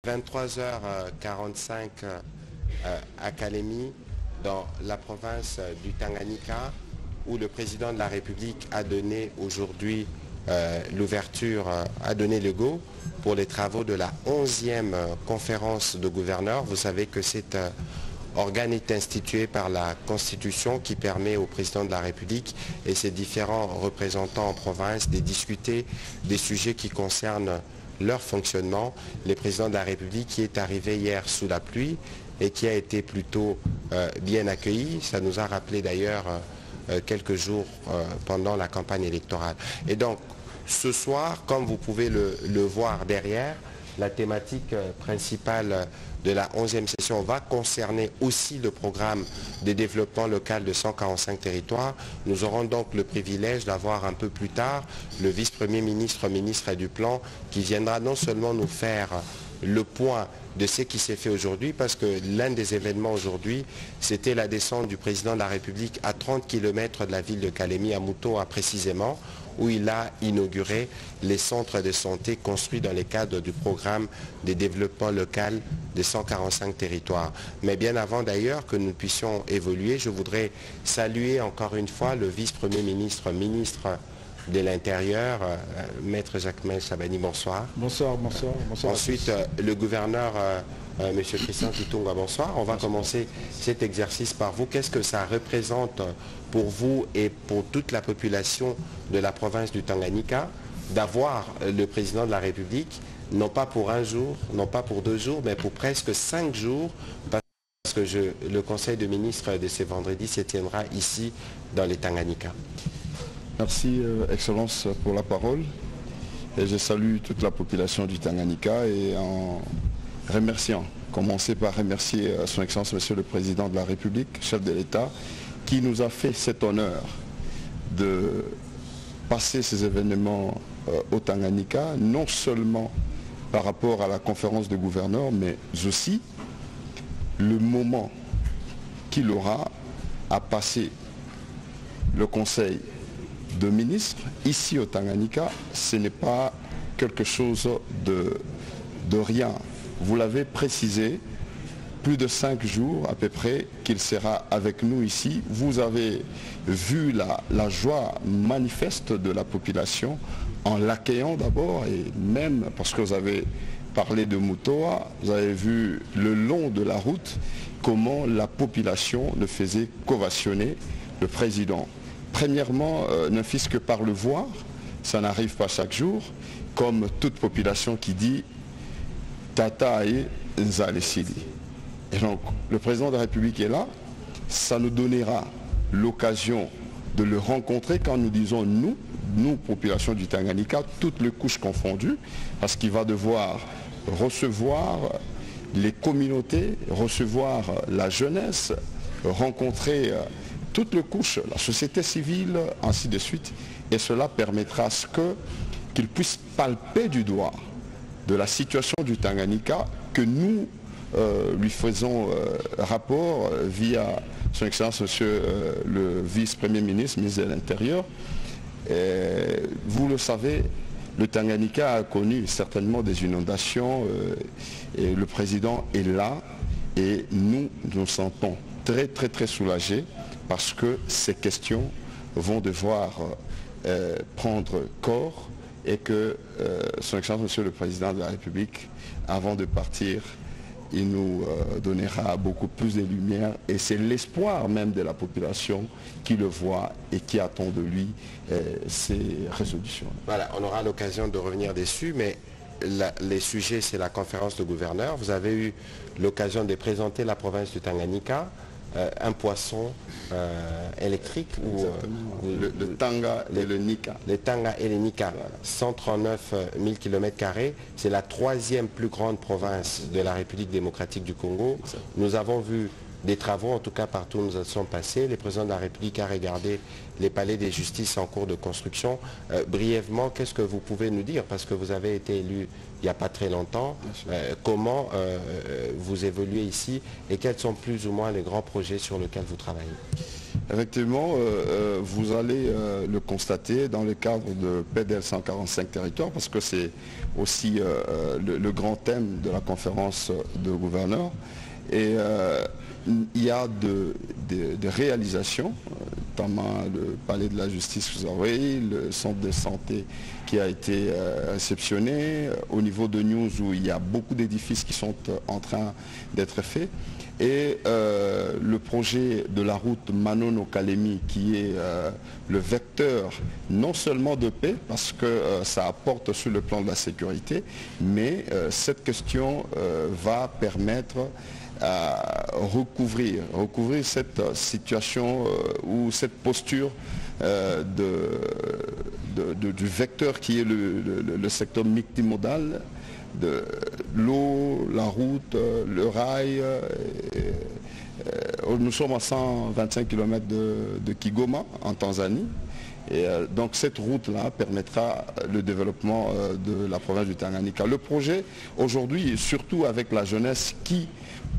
23h45 à Kalemi, dans la province du Tanganyika, où le président de la République a donné aujourd'hui l'ouverture, a donné le go pour les travaux de la 11e conférence de gouverneurs. Vous savez que cet organe est institué par la Constitution qui permet au président de la République et ses différents représentants en province de discuter des sujets qui concernent leur fonctionnement. Le président de la République qui est arrivé hier sous la pluie et qui a été plutôt bien accueilli. Ça nous a rappelé d'ailleurs quelques jours pendant la campagne électorale. Et donc, ce soir, comme vous pouvez le voir derrière, la thématique principale de la 11e session va concerner aussi le programme de développement local de 145 territoires. Nous aurons donc le privilège d'avoir un peu plus tard le vice-premier ministre, ministre du Plan, qui viendra non seulement nous faire le point de ce qui s'est fait aujourd'hui, parce que l'un des événements aujourd'hui, c'était la descente du président de la République à 30 km de la ville de Kalemi, à Mutoa précisément, où il a inauguré les centres de santé construits dans le cadre du programme de développement local de 145 territoires. Mais bien avant d'ailleurs que nous puissions évoluer, je voudrais saluer encore une fois le vice-premier ministre, ministre de l'Intérieur, Maître Jacmel Chabani, bonsoir. Bonsoir, bonsoir, bonsoir. Ensuite, le gouverneur, M. Christian Kitunga, bonsoir. On va commencer cet exercice par vous. Qu'est-ce que ça représente pour vous et pour toute la population de la province du Tanganyika d'avoir le président de la République, non pas pour un jour, non pas pour 2 jours, mais pour presque 5 jours, parce que le Conseil de ministres de ce vendredi se tiendra ici dans les Tanganyika. Merci, Excellence, pour la parole. Et je salue toute la population du Tanganyika et en remerciant, commencer par remercier Son Excellence, Monsieur le Président de la République, chef de l'État, qui nous a fait cet honneur de passer ces événements au Tanganyika, non seulement par rapport à la conférence de gouverneurs, mais aussi le moment qu'il aura à passer le Conseil de ministres ici au Tanganyika. Ce n'est pas quelque chose de rien. Vous l'avez précisé, plus de 5 jours à peu près qu'il sera avec nous ici. Vous avez vu la joie manifeste de la population en l'accueillant d'abord, et même parce que vous avez parlé de Mutoa, vous avez vu le long de la route comment la population ne faisait qu'ovationner le président. Premièrement, ne fût-ce que par le voir, ça n'arrive pas chaque jour, comme toute population qui dit Tata et Nzalesili. Et donc, le président de la République est là, ça nous donnera l'occasion de le rencontrer quand nous disons nous, population du Tanganyika, toutes les couches confondues, parce qu'il va devoir recevoir les communautés, recevoir la jeunesse, rencontrer toutes les couches, la société civile, ainsi de suite, et cela permettra à ce qu'il puisse palper du doigt de la situation du Tanganyika que nous lui faisons rapport via Son Excellence Monsieur le vice-premier ministre, ministre de l'Intérieur. Vous le savez, le Tanganyika a connu certainement des inondations et le président est là et nous nous sentons très soulagés parce que ces questions vont devoir prendre corps et que Son Excellence Monsieur le Président de la République, avant de partir, il nous donnera beaucoup plus de lumière et c'est l'espoir même de la population qui le voit et qui attend de lui ces résolutions. Voilà, on aura l'occasion de revenir dessus, mais les sujets, c'est la conférence de gouverneurs. Vous avez eu l'occasion de présenter la province du Tanganyika, un poisson électrique ou le Tanga et le Nika. Le Tanga et le Nika, voilà. 139 000 km², c'est la 3e plus grande province de la République démocratique du Congo. Exactement. Nous avons vu des travaux, en tout cas partout où nous sommes passés. Le président de la République a regardé les palais des justices en cours de construction. Brièvement, qu'est-ce que vous pouvez nous dire? Parce que vous avez été élu il n'y a pas très longtemps. Comment vous évoluez ici et quels sont plus ou moins les grands projets sur lesquels vous travaillez? Effectivement, vous allez le constater dans le cadre de PDL 145 territoires, parce que c'est aussi le grand thème de la conférence de gouverneurs. Et il y a des réalisations, notamment le palais de la justice, vous avez le centre de santé qui a été réceptionné, au niveau de News où il y a beaucoup d'édifices qui sont en train d'être faits. Et le projet de la route Manono-Kalemi qui est le vecteur non seulement de paix, parce que ça apporte sur le plan de la sécurité, mais cette question va permettre à recouvrir cette situation ou cette posture du vecteur qui est le secteur multimodal, de l'eau, la route, le rail. Nous sommes à 125 km de Kigoma en Tanzanie. Et donc cette route-là permettra le développement de la province du Tanganyika. Le projet aujourd'hui, surtout avec la jeunesse qui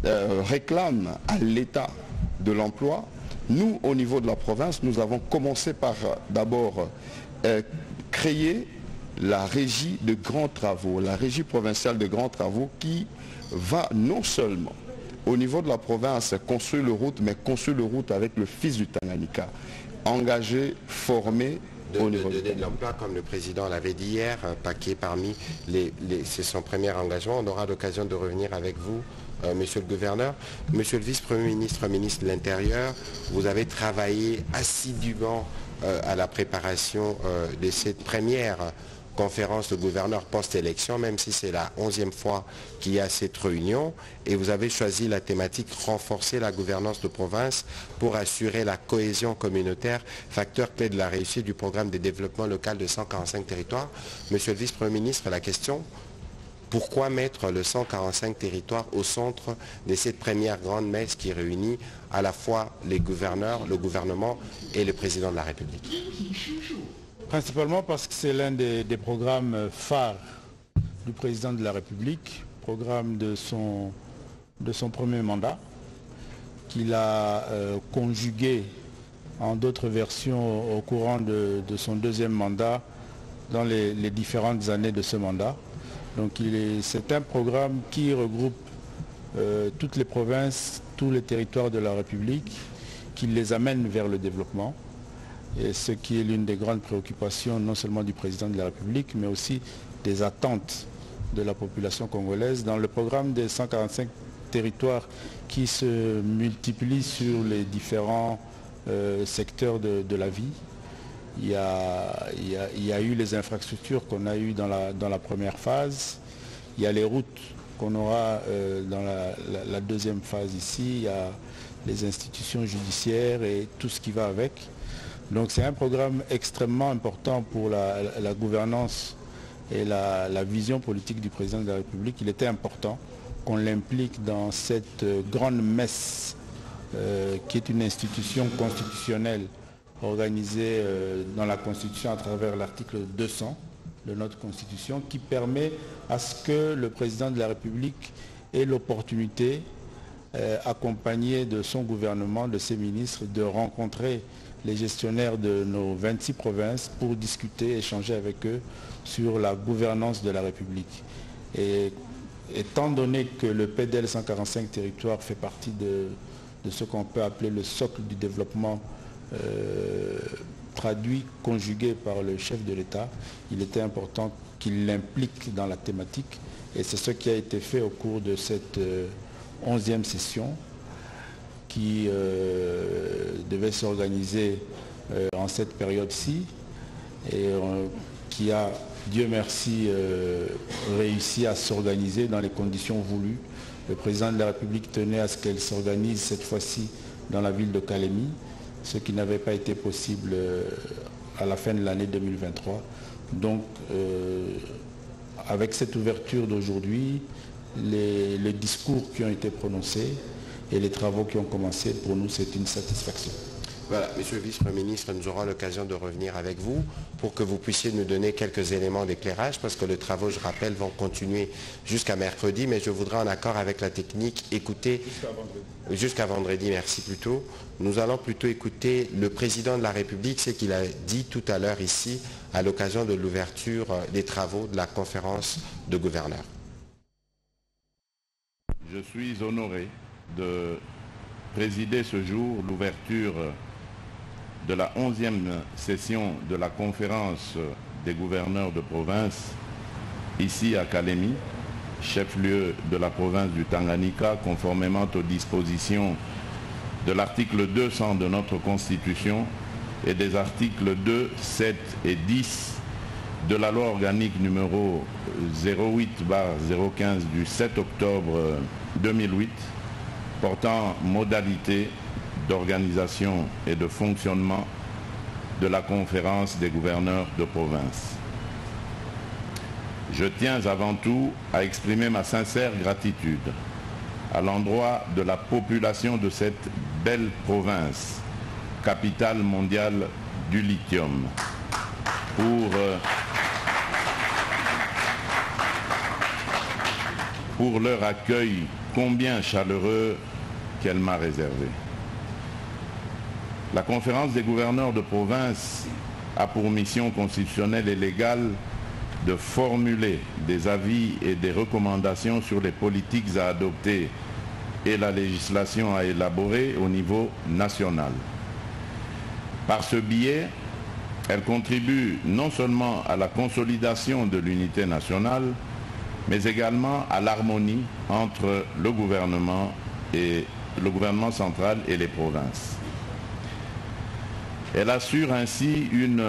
réclame à l'État de l'emploi, nous au niveau de la province, nous avons commencé par d'abord créer la régie de grands travaux, la régie provinciale de grands travaux qui va non seulement au niveau de la province construire le route, mais construire le route avec le fils du Tanganyika, engagé, formé au niveau de l'emploi, comme le président l'avait dit hier, un paquet parmi c'est son premier engagement. On aura l'occasion de revenir avec vous, monsieur le gouverneur. Monsieur le vice-premier ministre, ministre de l'Intérieur, vous avez travaillé assidûment à la préparation de cette première conférence de gouverneurs post-élection, même si c'est la 11e fois qu'il y a cette réunion, et vous avez choisi la thématique renforcer la gouvernance de province pour assurer la cohésion communautaire, facteur clé de la réussite du programme de développement local de 145 territoires. Monsieur le vice-premier ministre, la question: pourquoi mettre le 145 territoires au centre de cette première grande messe qui réunit à la fois les gouverneurs, le gouvernement et le président de la République? Principalement parce que c'est l'un des programmes phares du président de la République, programme de son premier mandat, qu'il a conjugué en d'autres versions au courant de son deuxième mandat dans les différentes années de ce mandat. Donc c'est un programme qui regroupe toutes les provinces, tous les territoires de la République, qui les amène vers le développement. Et ce qui est l'une des grandes préoccupations non seulement du président de la République, mais aussi des attentes de la population congolaise dans le programme des 145 territoires qui se multiplient sur les différents secteurs de la vie. Il y a eu les infrastructures qu'on a eues dans la première phase, il y a les routes qu'on aura dans la deuxième phase ici, il y a les institutions judiciaires et tout ce qui va avec. Donc c'est un programme extrêmement important pour la gouvernance et la vision politique du président de la République. Il était important qu'on l'implique dans cette grande messe qui est une institution constitutionnelle organisée dans la Constitution à travers l'article 200 de notre Constitution, qui permet à ce que le président de la République ait l'opportunité, accompagné de son gouvernement, de ses ministres, de rencontrer les gestionnaires de nos 26 provinces pour discuter, échanger avec eux sur la gouvernance de la République. Et étant donné que le PDL 145 territoires fait partie de ce qu'on peut appeler le socle du développement traduit, conjugué par le chef de l'État, il était important qu'il l'implique dans la thématique. Et c'est ce qui a été fait au cours de cette 11e session qui devait s'organiser en cette période-ci et qui a, Dieu merci, réussi à s'organiser dans les conditions voulues. Le président de la République tenait à ce qu'elle s'organise cette fois-ci dans la ville de Kalemi, ce qui n'avait pas été possible à la fin de l'année 2023. Donc, avec cette ouverture d'aujourd'hui, les discours qui ont été prononcés et les travaux qui ont commencé, pour nous, c'est une satisfaction. Voilà, Monsieur le Vice-Premier ministre, nous aurons l'occasion de revenir avec vous pour que vous puissiez nous donner quelques éléments d'éclairage parce que les travaux, je rappelle, vont continuer jusqu'à mercredi, mais je voudrais en accord avec la technique écouter... Jusqu'à vendredi, merci plutôt. Nous allons plutôt écouter le Président de la République, ce qu'il a dit tout à l'heure ici à l'occasion de l'ouverture des travaux de la conférence de gouverneurs. Je suis honoré de présider ce jour l'ouverture de la 11e session de la conférence des gouverneurs de province ici à Kalemi, chef-lieu de la province du Tanganyika, conformément aux dispositions de l'article 200 de notre Constitution et des articles 2, 7 et 10 de la loi organique numéro 08/015 du 7 octobre 2008 portant modalité d'organisation et de fonctionnement de la conférence des gouverneurs de province. Je tiens avant tout à exprimer ma sincère gratitude à l'endroit de la population de cette belle province, capitale mondiale du lithium, pour leur accueil combien chaleureux qu'elle m'a réservé. La conférence des gouverneurs de province a pour mission constitutionnelle et légale de formuler des avis et des recommandations sur les politiques à adopter et la législation à élaborer au niveau national. Par ce biais, elle contribue non seulement à la consolidation de l'unité nationale, mais également à l'harmonie entre le gouvernement central et les provinces. Elle assure ainsi une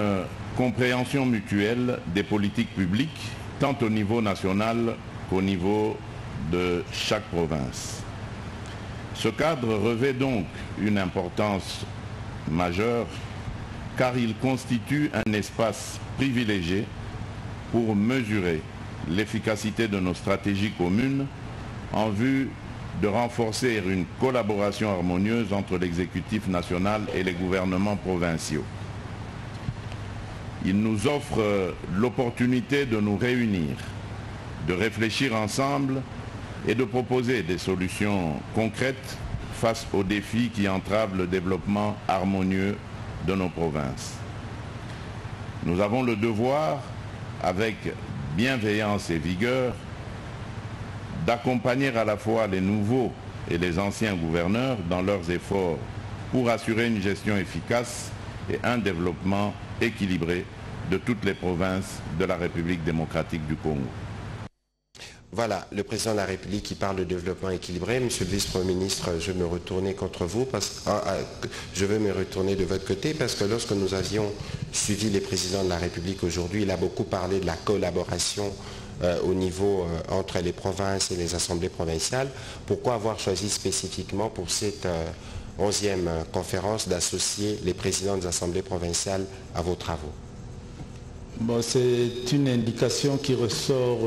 compréhension mutuelle des politiques publiques, tant au niveau national qu'au niveau de chaque province. Ce cadre revêt donc une importance majeure car il constitue un espace privilégié pour mesurer l'efficacité de nos stratégies communes en vue de renforcer une collaboration harmonieuse entre l'exécutif national et les gouvernements provinciaux. Il nous offre l'opportunité de nous réunir, de réfléchir ensemble et de proposer des solutions concrètes face aux défis qui entravent le développement harmonieux de nos provinces. Nous avons le devoir, avec bienveillance et vigueur, d'accompagner à la fois les nouveaux et les anciens gouverneurs dans leurs efforts pour assurer une gestion efficace et un développement équilibré de toutes les provinces de la République démocratique du Congo. Voilà, le président de la République qui parle de développement équilibré. Monsieur le vice-premier ministre, je vais me retourner contre vous, je veux me retourner de votre côté parce que lorsque nous avions suivi les présidents de la République aujourd'hui, il a beaucoup parlé de la collaboration au niveau entre les provinces et les assemblées provinciales. Pourquoi avoir choisi spécifiquement pour cette 11e conférence d'associer les présidents des assemblées provinciales à vos travaux? Bon, c'est une indication qui ressort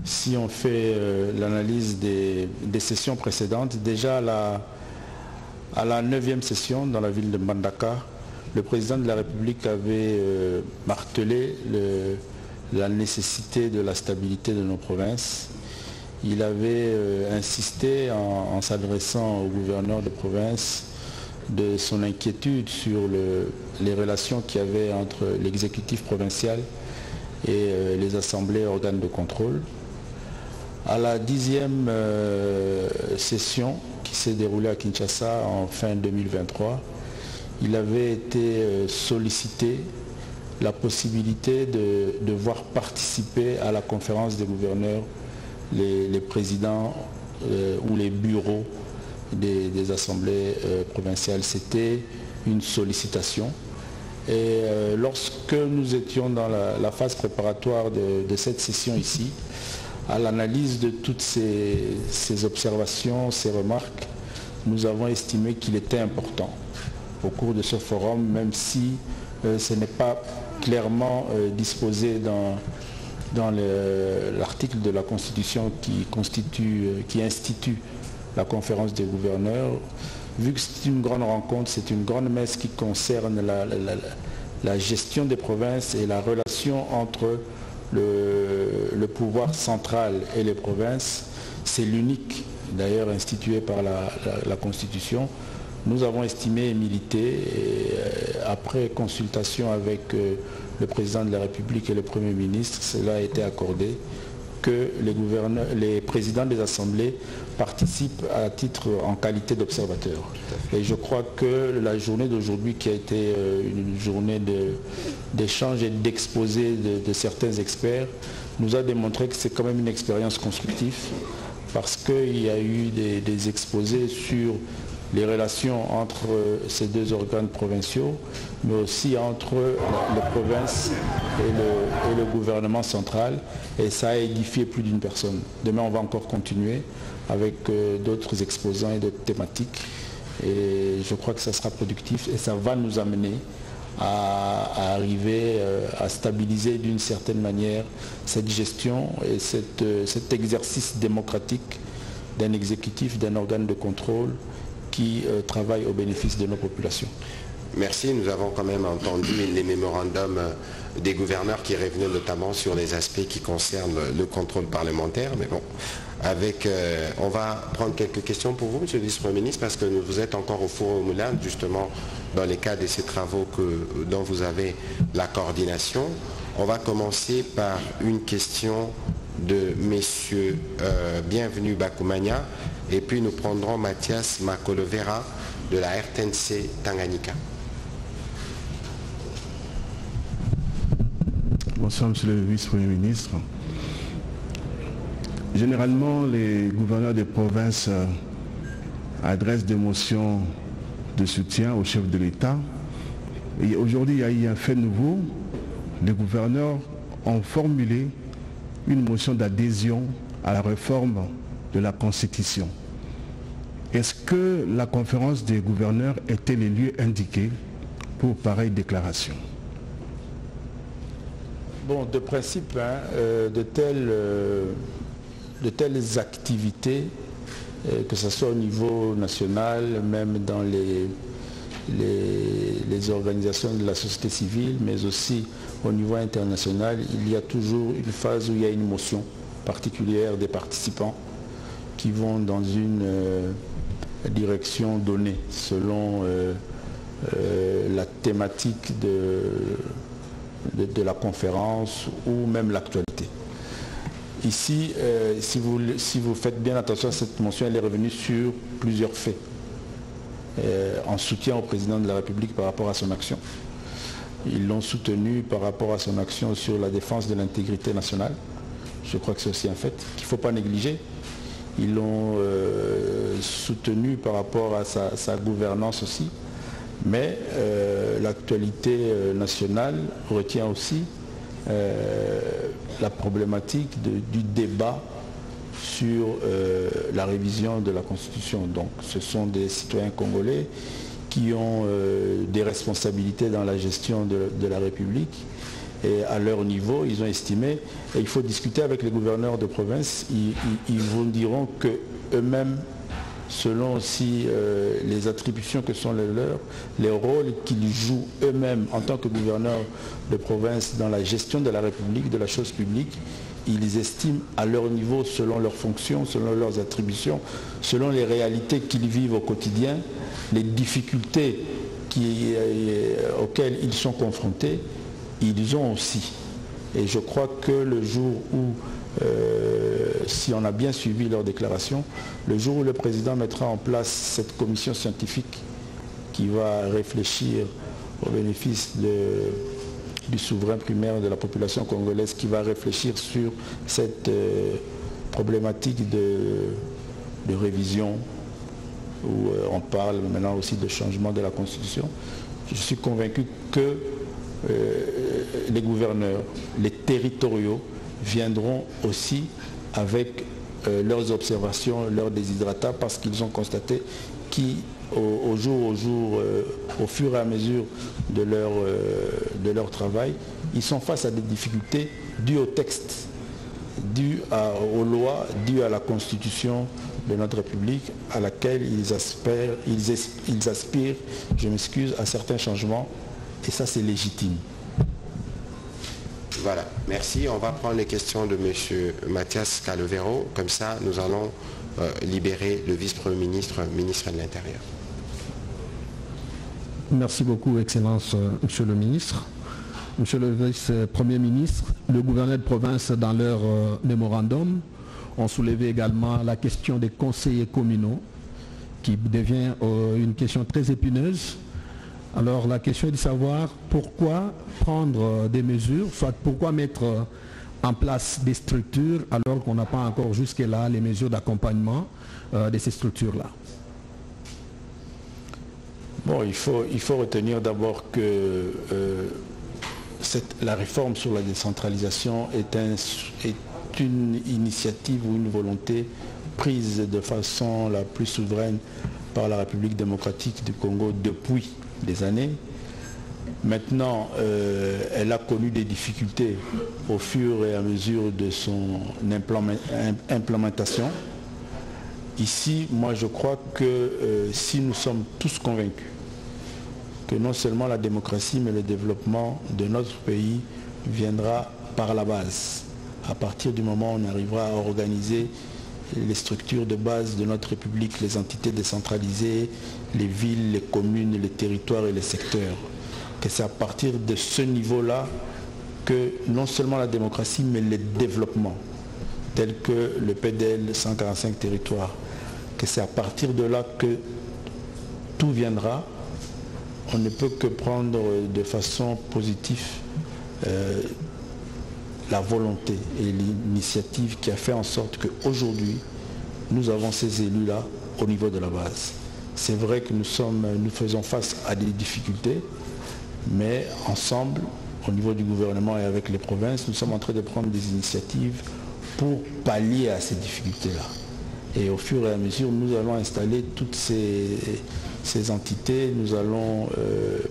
si on fait l'analyse des sessions précédentes. Déjà à la 9e session dans la ville de Mbandaka, le président de la République avait martelé la nécessité de la stabilité de nos provinces. Il avait insisté en s'adressant au gouverneur de province de son inquiétude sur les relations qu'il y avait entre l'exécutif provincial et les assemblées organes de contrôle. À la 10e session qui s'est déroulée à Kinshasa en fin 2023, il avait été sollicité la possibilité de voir participer à la conférence des gouverneurs les présidents ou les bureaux des assemblées provinciales. C'était une sollicitation. Et lorsque nous étions dans la phase préparatoire de cette session ici, à l'analyse de toutes ces observations, ces remarques, nous avons estimé qu'il était important au cours de ce forum, même si ce n'est pas clairement disposé dans l'article de la Constitution qui institue la conférence des gouverneurs, vu que c'est une grande rencontre, c'est une grande messe qui concerne la gestion des provinces et la relation entre le pouvoir central et les provinces. C'est l'unique, d'ailleurs, institué par la Constitution. Nous avons estimé et milité, après consultation avec le président de la République et le Premier ministre, cela a été accordé, que les présidents des assemblées participent à titre en qualité d'observateurs. Et je crois que la journée d'aujourd'hui, qui a été une journée d'échange et d'exposé de certains experts, nous a démontré que c'est quand même une expérience constructive, parce qu'il y a eu des exposés sur les relations entre ces deux organes provinciaux, mais aussi entre les provinces et le gouvernement central, et ça a édifié plus d'une personne. Demain, on va encore continuer avec d'autres exposants et d'autres thématiques, et je crois que ça sera productif et ça va nous amener à arriver à stabiliser d'une certaine manière cette gestion et cet exercice démocratique d'un exécutif, d'un organe de contrôle qui travaille au bénéfice de nos populations. Merci. Nous avons quand même entendu les mémorandums des gouverneurs qui revenaient notamment sur les aspects qui concernent le contrôle parlementaire. Mais bon, on va prendre quelques questions pour vous, Monsieur le Vice-Premier ministre, parce que vous êtes encore au four au moulin, justement, dans les cadres de ces travaux dont vous avez la coordination. On va commencer par une question de Messieurs Bienvenu Bakoumania, et puis nous prendrons Mathias Makolovera de la RTNC Tanganyika. Bonsoir, Monsieur le Vice-Premier ministre. Généralement, les gouverneurs des provinces adressent des motions de soutien au chef de l'État. Et aujourd'hui, il y a eu un fait nouveau. Les gouverneurs ont formulé une motion d'adhésion à la réforme de la Constitution. Est-ce que la conférence des gouverneurs était les lieux indiqués pour pareille déclaration? Bon, de principe, de telles activités, que ce soit au niveau national, même dans les organisations de la société civile, mais aussi au niveau international, il y a toujours une phase où il y a une motion particulière des participants qui vont dans une direction donnée selon la thématique de la conférence ou même l'actualité. Ici, si vous faites bien attention à cette mention, elle est revenue sur plusieurs faits en soutien au président de la République par rapport à son action. Ils l'ont soutenu par rapport à son action sur la défense de l'intégrité nationale. Je crois que c'est aussi un fait qu'il ne faut pas négliger. Ils l'ont soutenu par rapport à sa gouvernance aussi. Mais l'actualité nationale retient aussi la problématique du débat sur la révision de la Constitution. Donc ce sont des citoyens congolais qui ont des responsabilités dans la gestion de la République. Et à leur niveau, ils ont estimé, et il faut discuter avec les gouverneurs de province, ils vous diront qu'eux-mêmes, selon aussi les attributions que sont les leurs, les rôles qu'ils jouent eux-mêmes en tant que gouverneurs de province dans la gestion de la République, de la chose publique, ils estiment à leur niveau, selon leurs fonctions, selon leurs attributions, selon les réalités qu'ils vivent au quotidien, les difficultés auxquelles ils sont confrontés, ils ont aussi. Et je crois que le jour où, si on a bien suivi leur déclaration, le jour où le président mettra en place cette commission scientifique qui va réfléchir au bénéfice du souverain primaire de la population congolaise, qui va réfléchir sur cette problématique de révision, où on parle maintenant aussi de changement de la Constitution, je suis convaincu que les gouverneurs, les territoriaux viendront aussi avec leurs observations, leurs désiderata, parce qu'ils ont constaté qu'au jour, au fur et à mesure de leur travail, ils sont face à des difficultés dues au texte dû aux lois, dû à la Constitution de notre République, à laquelle ils aspirent, je m'excuse, à certains changements, et ça c'est légitime. Voilà, merci. On va prendre les questions de M. Mathias Calavero. Comme ça, nous allons libérer le vice-premier ministre, ministre de l'Intérieur. Merci beaucoup, Excellence, Monsieur le ministre. Monsieur le vice-premier ministre, le gouverneur de province, dans leur mémorandum, ont soulevé également la question des conseillers communaux, qui devient une question très épineuse. Alors la question est de savoir pourquoi prendre des mesures, soit pourquoi mettre en place des structures alors qu'on n'a pas encore jusque-là les mesures d'accompagnement de ces structures-là. Bon, il faut retenir d'abord que la réforme sur la décentralisation est une initiative ou une volonté prise de façon la plus souveraine par la République démocratique du Congo depuis des années. Maintenant, elle a connu des difficultés au fur et à mesure de son implémentation. Ici, moi je crois que si nous sommes tous convaincus que non seulement la démocratie, mais le développement de notre pays viendra par la base, à partir du moment où on arrivera à organiser les structures de base de notre République, les entités décentralisées, les villes, les communes, les territoires et les secteurs. Que c'est à partir de ce niveau-là que non seulement la démocratie, mais le développement, tel que le PDL 145 territoires, que c'est à partir de là que tout viendra. On ne peut que prendre de façon positive la volonté et l'initiative qui a fait en sorte qu'aujourd'hui, nous avons ces élus-là au niveau de la base. C'est vrai que nous faisons face à des difficultés, mais ensemble, au niveau du gouvernement et avec les provinces, nous sommes en train de prendre des initiatives pour pallier à ces difficultés-là. Et au fur et à mesure, nous allons installer toutes ces entités, nous allons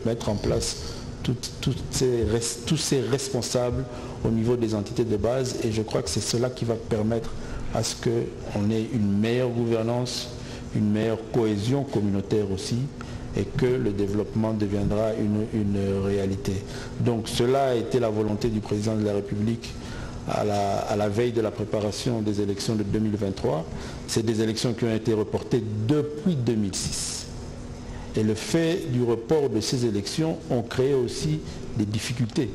mettre en place tous ces responsables au niveau des entités de base, et je crois que c'est cela qui va permettre à ce qu'on ait une meilleure gouvernance, une meilleure cohésion communautaire aussi, et que le développement deviendra une réalité. Donc cela a été la volonté du président de la République à la veille de la préparation des élections de 2023. C'est des élections qui ont été reportées depuis 2006. Et le fait du report de ces élections ont créé aussi des difficultés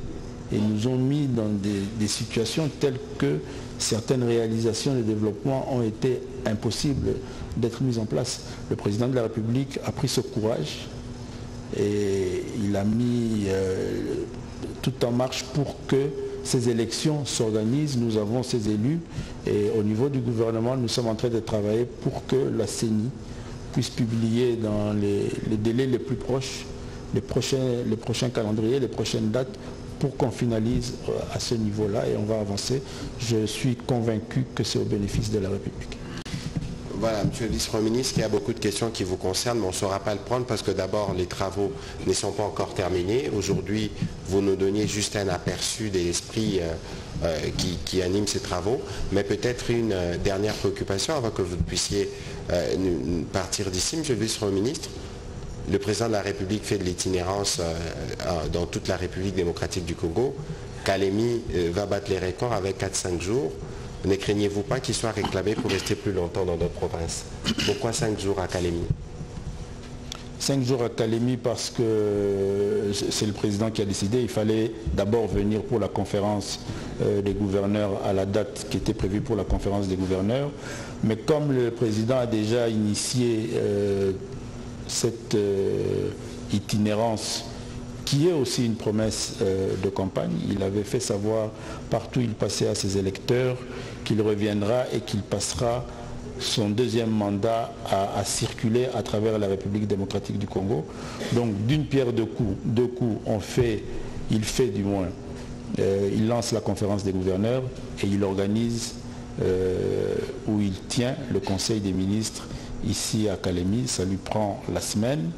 et nous ont mis dans des situations telles que certaines réalisations de développement ont été impossibles d'être mises en place. Le président de la République a pris ce courage et il a mis tout en marche pour que ces élections s'organisent. Nous avons ces élus et au niveau du gouvernement, nous sommes en train de travailler pour que la CENI puisse publier dans les délais les plus proches les prochains calendriers, les prochaines dates pour qu'on finalise à ce niveau-là et on va avancer. Je suis convaincu que c'est au bénéfice de la République. Voilà, Monsieur le vice-premier ministre, il y a beaucoup de questions qui vous concernent, mais on ne saura pas le prendre parce que d'abord, les travaux ne sont pas encore terminés. Aujourd'hui, vous nous donniez juste un aperçu de l'esprit qui anime ces travaux, mais peut-être une dernière préoccupation avant que vous puissiez partir d'ici, Monsieur le vice-premier ministre. Le président de la République fait de l'itinérance dans toute la République démocratique du Congo. Kalemi va battre les records avec 4-5 jours. Ne craignez-vous pas qu'il soit réclamé pour rester plus longtemps dans notre province? Pourquoi 5 jours à Kalemi? 5 jours à Kalemi parce que c'est le président qui a décidé. Il fallait d'abord venir pour la conférence des gouverneurs à la date qui était prévue pour la conférence des gouverneurs. Mais comme le président a déjà initié cette itinérance qui est aussi une promesse de campagne, il avait fait savoir partout où il passait à ses électeurs qu'il reviendra et qu'il passera son deuxième mandat à circuler à travers la République démocratique du Congo. Donc d'une pierre deux coups, il lance la conférence des gouverneurs et il organise où il tient le conseil des ministres ici à Kalemi. Ça lui prend la semaine,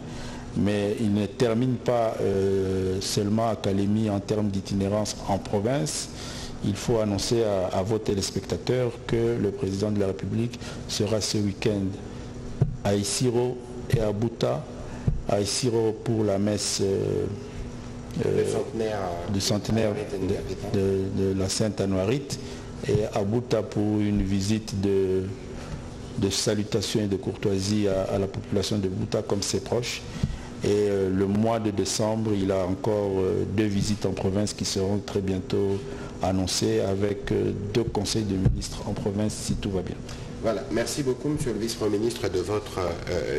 mais il ne termine pas seulement à Kalemi en termes d'itinérance en province. il faut annoncer à vos téléspectateurs que le président de la République sera ce week-end à Isiro et à Bouta. À Isiro pour la messe du centenaire de la Sainte Anouarite et à Bouta pour une visite de salutations et de courtoisie à la population de Bouta comme ses proches. Et le mois de décembre, il a encore 2 visites en province qui seront très bientôt annoncées avec 2 conseils de ministres en province si tout va bien. Voilà, merci beaucoup Monsieur le Vice-Premier ministre de votre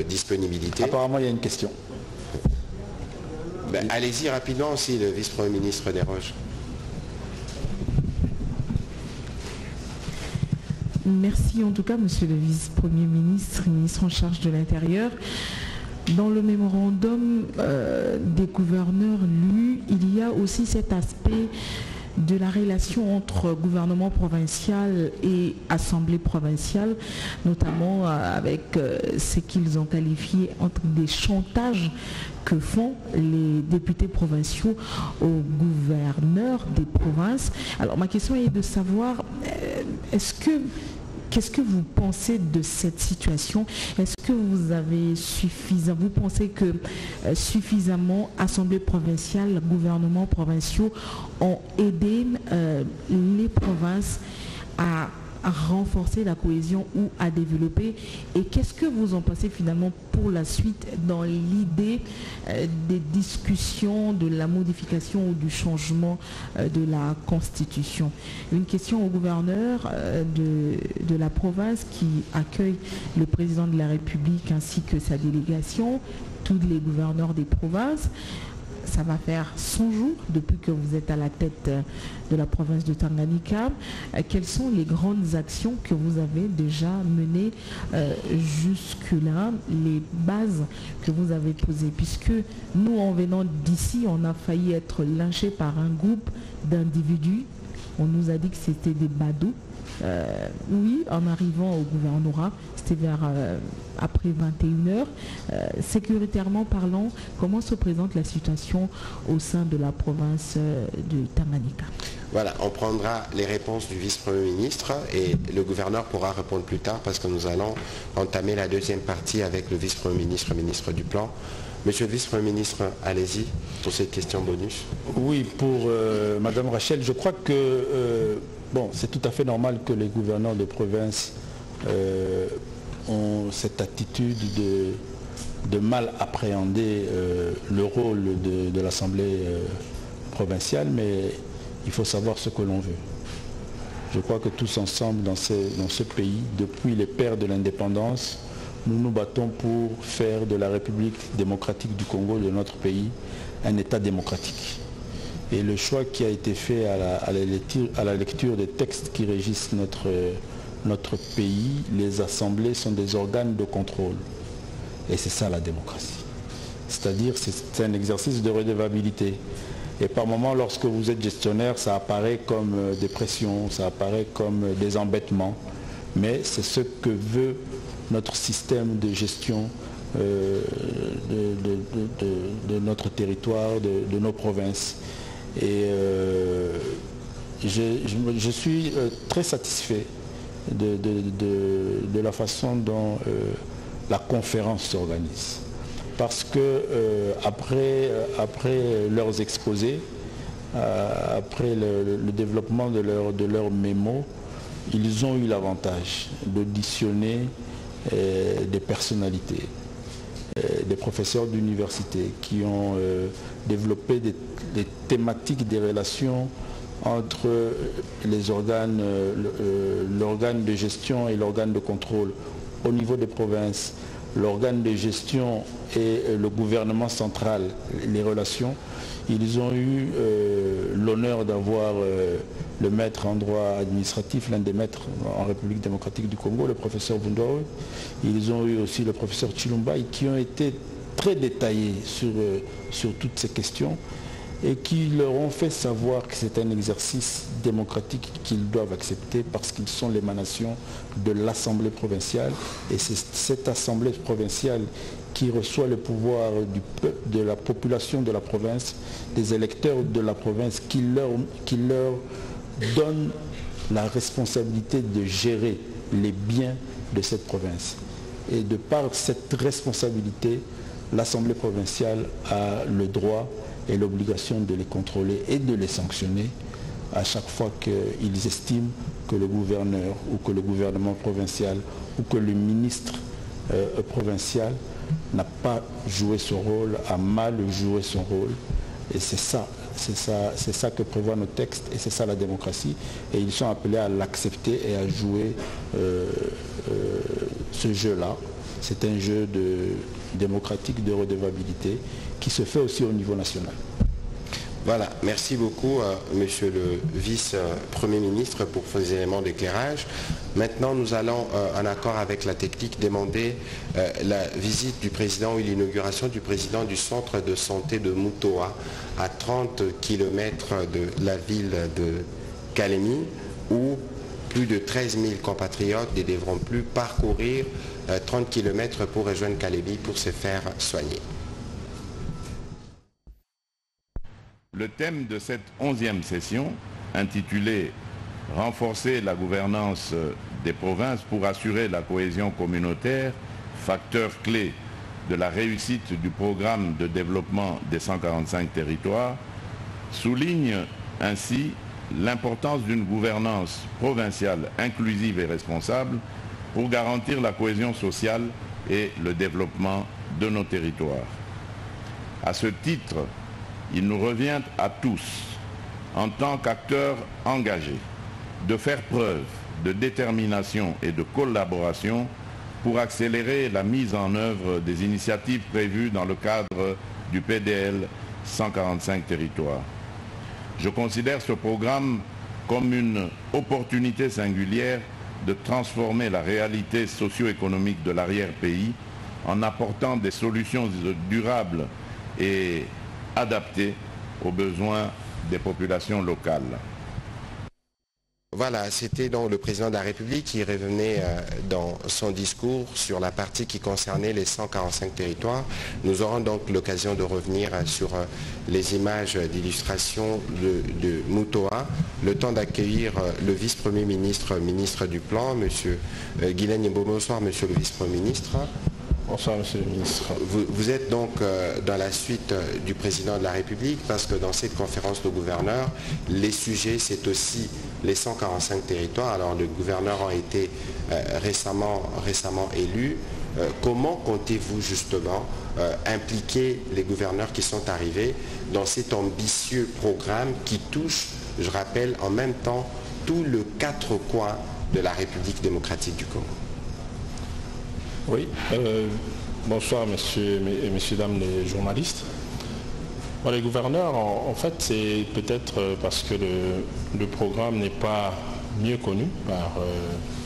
disponibilité. Apparemment il y a une question. Ben, allez-y rapidement aussi, le Vice-Premier ministre Desroches. Merci en tout cas Monsieur le Vice-Premier ministre, ministre en charge de l'Intérieur. Dans le mémorandum des gouverneurs lus, il y a aussi cet aspect de la relation entre gouvernement provincial et assemblée provinciale, notamment avec ce qu'ils ont qualifié entre des chantages que font les députés provinciaux aux gouverneurs des provinces. Alors ma question est de savoir, qu'est-ce que vous pensez de cette situation? Est-ce que vous pensez que suffisamment Assemblée provinciale, gouvernements provinciaux ont aidé les provinces à renforcer la cohésion ou à développer? Et qu'est-ce que vous en pensez finalement pour la suite dans l'idée des discussions de la modification ou du changement de la Constitution? Une question au gouverneur de la province qui accueille le président de la République ainsi que sa délégation, tous les gouverneurs des provinces. Ça va faire 100 jours depuis que vous êtes à la tête de la province de Tanganyika. Quelles sont les grandes actions que vous avez déjà menées jusque-là, les bases que vous avez posées? Puisque nous, en venant d'ici, on a failli être lynchés par un groupe d'individus. On nous a dit que c'était des badauds. Oui, en arrivant au gouvernorat, c'était vers après 21h. Sécuritairement parlant, comment se présente la situation au sein de la province de Tanganyika? Voilà, on prendra les réponses du vice-premier ministre et le gouverneur pourra répondre plus tard parce que nous allons entamer la deuxième partie avec le vice-premier ministre, ministre du Plan. Monsieur le vice-premier ministre, allez-y pour cette question bonus. Oui, pour Madame Rachel, je crois que bon, c'est tout à fait normal que les gouverneurs de province ont cette attitude de mal appréhender le rôle de l'Assemblée provinciale, mais il faut savoir ce que l'on veut. Je crois que tous ensemble dans ce pays, depuis les pères de l'indépendance, nous nous battons pour faire de la République démocratique du Congo, de notre pays, un État démocratique. Et le choix qui a été fait à la lecture des textes qui régissent notre pays, les assemblées sont des organes de contrôle. Et c'est ça la démocratie. C'est-à-dire c'est un exercice de redevabilité. Et par moments, lorsque vous êtes gestionnaire, ça apparaît comme des pressions, ça apparaît comme des embêtements. Mais c'est ce que veut notre système de gestion de notre territoire, de nos provinces. Et je suis très satisfait de la façon dont la conférence s'organise. Parce que après leurs exposés, après le développement de leur mémo, ils ont eu l'avantage d'auditionner des personnalités, des professeurs d'université qui ont développé des thématiques des relations entre les organes, l'organe de gestion et l'organe de contrôle au niveau des provinces, l'organe de gestion et le gouvernement central, les relations. Ils ont eu l'honneur d'avoir le maître en droit administratif, l'un des maîtres en République démocratique du Congo, le professeur Bundao. Ils ont eu aussi le professeur Chilumba, qui ont été très détaillés sur toutes ces questions et qui leur ont fait savoir que c'est un exercice démocratique qu'ils doivent accepter parce qu'ils sont l'émanation de l'Assemblée provinciale et c'est cette Assemblée provinciale qui reçoit le pouvoir du peuple, de la population de la province, des électeurs de la province qui leur donne la responsabilité de gérer les biens de cette province. Et de par cette responsabilité, l'Assemblée provinciale a le droit et l'obligation de les contrôler et de les sanctionner à chaque fois qu'ils estiment que le gouverneur ou que le gouvernement provincial ou que le ministre provincial n'a pas joué son rôle, a mal joué son rôle. Et c'est ça que prévoient nos textes et c'est ça la démocratie. Et ils sont appelés à l'accepter et à jouer ce jeu-là. C'est un jeu démocratique de redevabilité qui se fait aussi au niveau national. Voilà, merci beaucoup Monsieur le Vice-Premier ministre pour vos éléments d'éclairage. Maintenant, nous allons, en accord avec la technique, demander la visite du président ou l'inauguration du président du centre de santé de Mutoa, à 30 km de la ville de Kalemi, où plus de 13 000 compatriotes ne devront plus parcourir 30 km pour rejoindre Kalemi pour se faire soigner. Le thème de cette 11e session, intitulée « Renforcer la gouvernance des provinces pour assurer la cohésion communautaire, facteur clé de la réussite du programme de développement des 145 territoires », souligne ainsi l'importance d'une gouvernance provinciale inclusive et responsable pour garantir la cohésion sociale et le développement de nos territoires. À ce titre, il nous revient à tous, en tant qu'acteurs engagés, de faire preuve de détermination et de collaboration pour accélérer la mise en œuvre des initiatives prévues dans le cadre du PDL 145 territoires. Je considère ce programme comme une opportunité singulière de transformer la réalité socio-économique de l'arrière-pays en apportant des solutions durables et adaptées aux besoins des populations locales. Voilà, c'était donc le président de la République qui revenait dans son discours sur la partie qui concernait les 145 territoires. Nous aurons donc l'occasion de revenir sur les images d'illustration de Mutoa. Le temps d'accueillir le vice-premier ministre, ministre du Plan, M. Guylaine Yembo. Bonsoir, monsieur le vice-premier ministre. Bonsoir, monsieur le ministre. Vous êtes donc dans la suite du président de la République parce que dans cette conférence de gouverneurs, les sujets, c'est aussi les 145 territoires. Alors, les gouverneurs ont été récemment élus. Comment comptez-vous justement impliquer les gouverneurs qui sont arrivés dans cet ambitieux programme qui touche, je rappelle, en même temps, tous les 4 coins de la République démocratique du Congo? Oui, bonsoir messieurs et messieurs, dames les journalistes. Bon, les gouverneurs, en fait, c'est peut-être parce que le programme n'est pas mieux connu par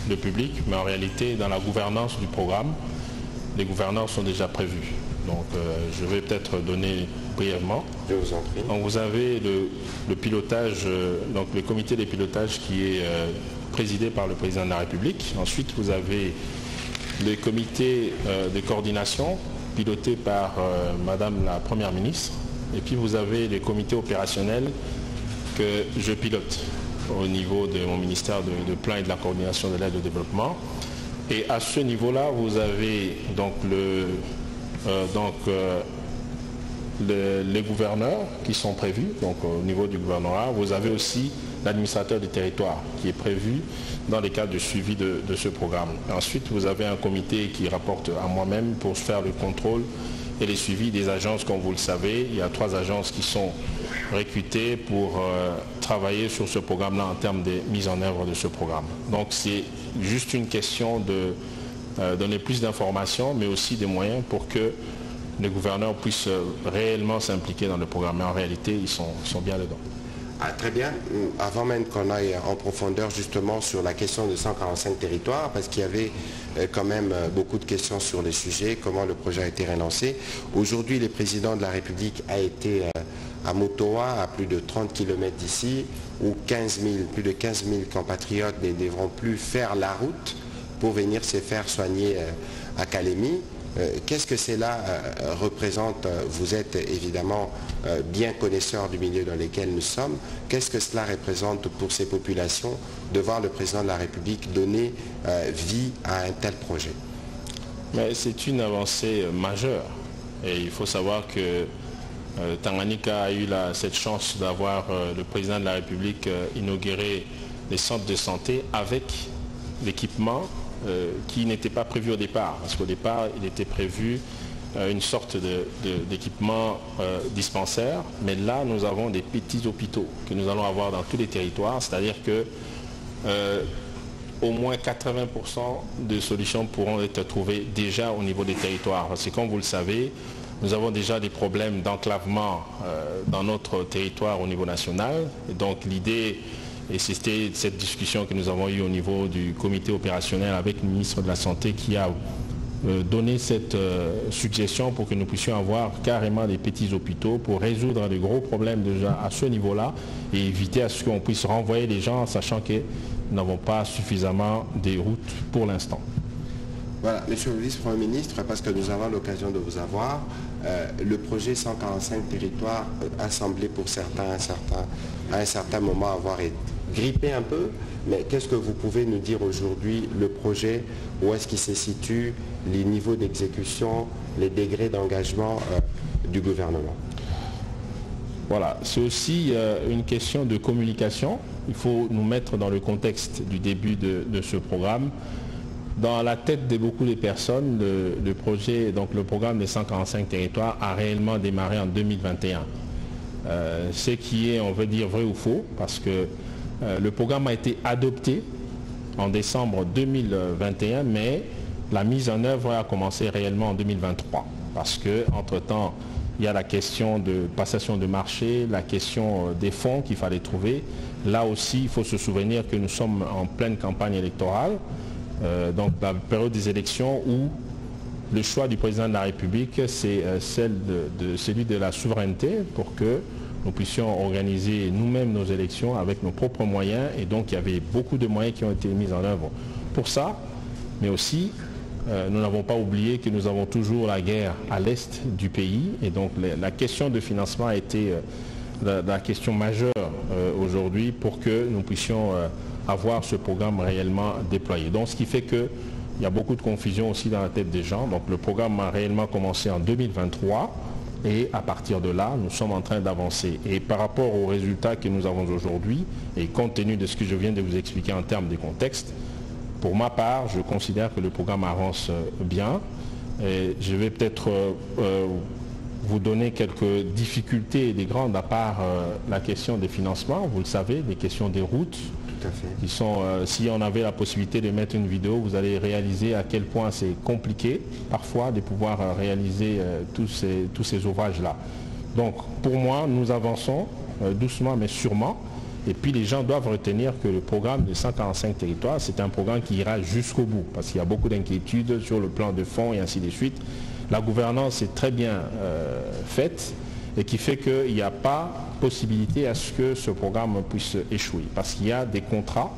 le public, mais en réalité, dans la gouvernance du programme, les gouverneurs sont déjà prévus. Donc, je vais peut-être donner brièvement. Je vous en prie. Donc, vous avez le pilotage, donc le comité des pilotages qui est présidé par le président de la République. Ensuite, vous avez les comités de coordination pilotés par Madame la Première ministre. Et puis vous avez les comités opérationnels que je pilote au niveau de mon ministère de plan et de la coordination de l'aide au développement. Et à ce niveau-là, vous avez donc les gouverneurs qui sont prévus, donc au niveau du gouvernorat. Vous avez aussi l'administrateur du territoire qui est prévu dans les cadres de suivi de ce programme. Ensuite, vous avez un comité qui rapporte à moi-même pour faire le contrôle et les suivis des agences. Comme vous le savez, il y a 3 agences qui sont recrutées pour travailler sur ce programme-là en termes de mise en œuvre de ce programme. Donc c'est juste une question de donner plus d'informations, mais aussi des moyens pour que les gouverneurs puissent réellement s'impliquer dans le programme. Mais en réalité, ils sont bien dedans. Ah, très bien. Avant même qu'on aille en profondeur justement sur la question de 145 territoires, parce qu'il y avait quand même beaucoup de questions sur les sujets, comment le projet a été relancé. Aujourd'hui, le président de la République a été à Mutoa, à plus de 30 km d'ici, où plus de 15 000 compatriotes ne devront plus faire la route pour venir se faire soigner à Kalemi. Qu'est-ce que cela représente? Vous êtes évidemment bien connaisseur du milieu dans lequel nous sommes. Qu'est-ce que cela représente pour ces populations de voir le président de la République donner vie à un tel projet? Mais c'est une avancée majeure. Et il faut savoir que Tanganyika a eu cette chance d'avoir le président de la République inauguré les centres de santé avec l'équipement qui n'était pas prévu au départ. Parce qu'au départ, il était prévu une sorte d'équipement dispensaire. Mais là, nous avons des petits hôpitaux que nous allons avoir dans tous les territoires. C'est-à-dire que au moins 80% de solutions pourront être trouvées déjà au niveau des territoires. Parce que comme vous le savez, nous avons déjà des problèmes d'enclavement dans notre territoire au niveau national. Et donc l'idée, et c'était cette discussion que nous avons eue au niveau du comité opérationnel avec le ministre de la Santé qui a donné cette suggestion pour que nous puissions avoir carrément des petits hôpitaux pour résoudre des gros problèmes déjà à ce niveau-là et éviter à ce qu'on puisse renvoyer les gens en sachant que nous n'avons pas suffisamment de routes pour l'instant. Voilà, Monsieur le vice-premier ministre, parce que nous avons l'occasion de vous avoir, le projet 145 territoires a semblé pour certains à un certain moment avoir été grippé un peu, mais qu'est-ce que vous pouvez nous dire aujourd'hui, le projet, où est-ce qu'il se situe, les niveaux d'exécution, les degrés d'engagement du gouvernement? Voilà, c'est aussi une question de communication. Il faut nous mettre dans le contexte du début de ce programme. Dans la tête de beaucoup de personnes, le projet, donc le programme des 145 territoires a réellement démarré en 2021. Ce qui est, on veut dire, vrai ou faux, parce que le programme a été adopté en décembre 2021, mais la mise en œuvre a commencé réellement en 2023. Parce qu'entre-temps, il y a la question de passation de marché, la question des fonds qu'il fallait trouver. Là aussi, il faut se souvenir que nous sommes en pleine campagne électorale, donc la période des élections où le choix du président de la République, c'est celui de la souveraineté pour que nous puissions organiser nous-mêmes nos élections avec nos propres moyens. Et donc, il y avait beaucoup de moyens qui ont été mis en œuvre pour ça. Mais aussi, nous n'avons pas oublié que nous avons toujours la guerre à l'est du pays. Et donc, la question de financement a été la question majeure aujourd'hui pour que nous puissions avoir ce programme réellement déployé. Donc, ce qui fait qu'il y a beaucoup de confusion aussi dans la tête des gens. Donc, le programme a réellement commencé en 2023. Et à partir de là, nous sommes en train d'avancer. Et par rapport aux résultats que nous avons aujourd'hui, et compte tenu de ce que je viens de vous expliquer en termes de contexte, pour ma part, je considère que le programme avance bien. Et je vais peut-être vous donner quelques difficultés, des grandes, à part la question des financements. Vous le savez, les questions des routes. Qui sont, si on avait la possibilité de mettre une vidéo, vous allez réaliser à quel point c'est compliqué parfois de pouvoir réaliser tous ces ouvrages-là. Donc pour moi, nous avançons doucement mais sûrement. Et puis les gens doivent retenir que le programme de 145 territoires, c'est un programme qui ira jusqu'au bout. Parce qu'il y a beaucoup d'inquiétudes sur le plan de fonds et ainsi de suite. La gouvernance est très bien faite et qui fait qu'il n'y a pas possibilité à ce que ce programme puisse échouer. Parce qu'il y a des contrats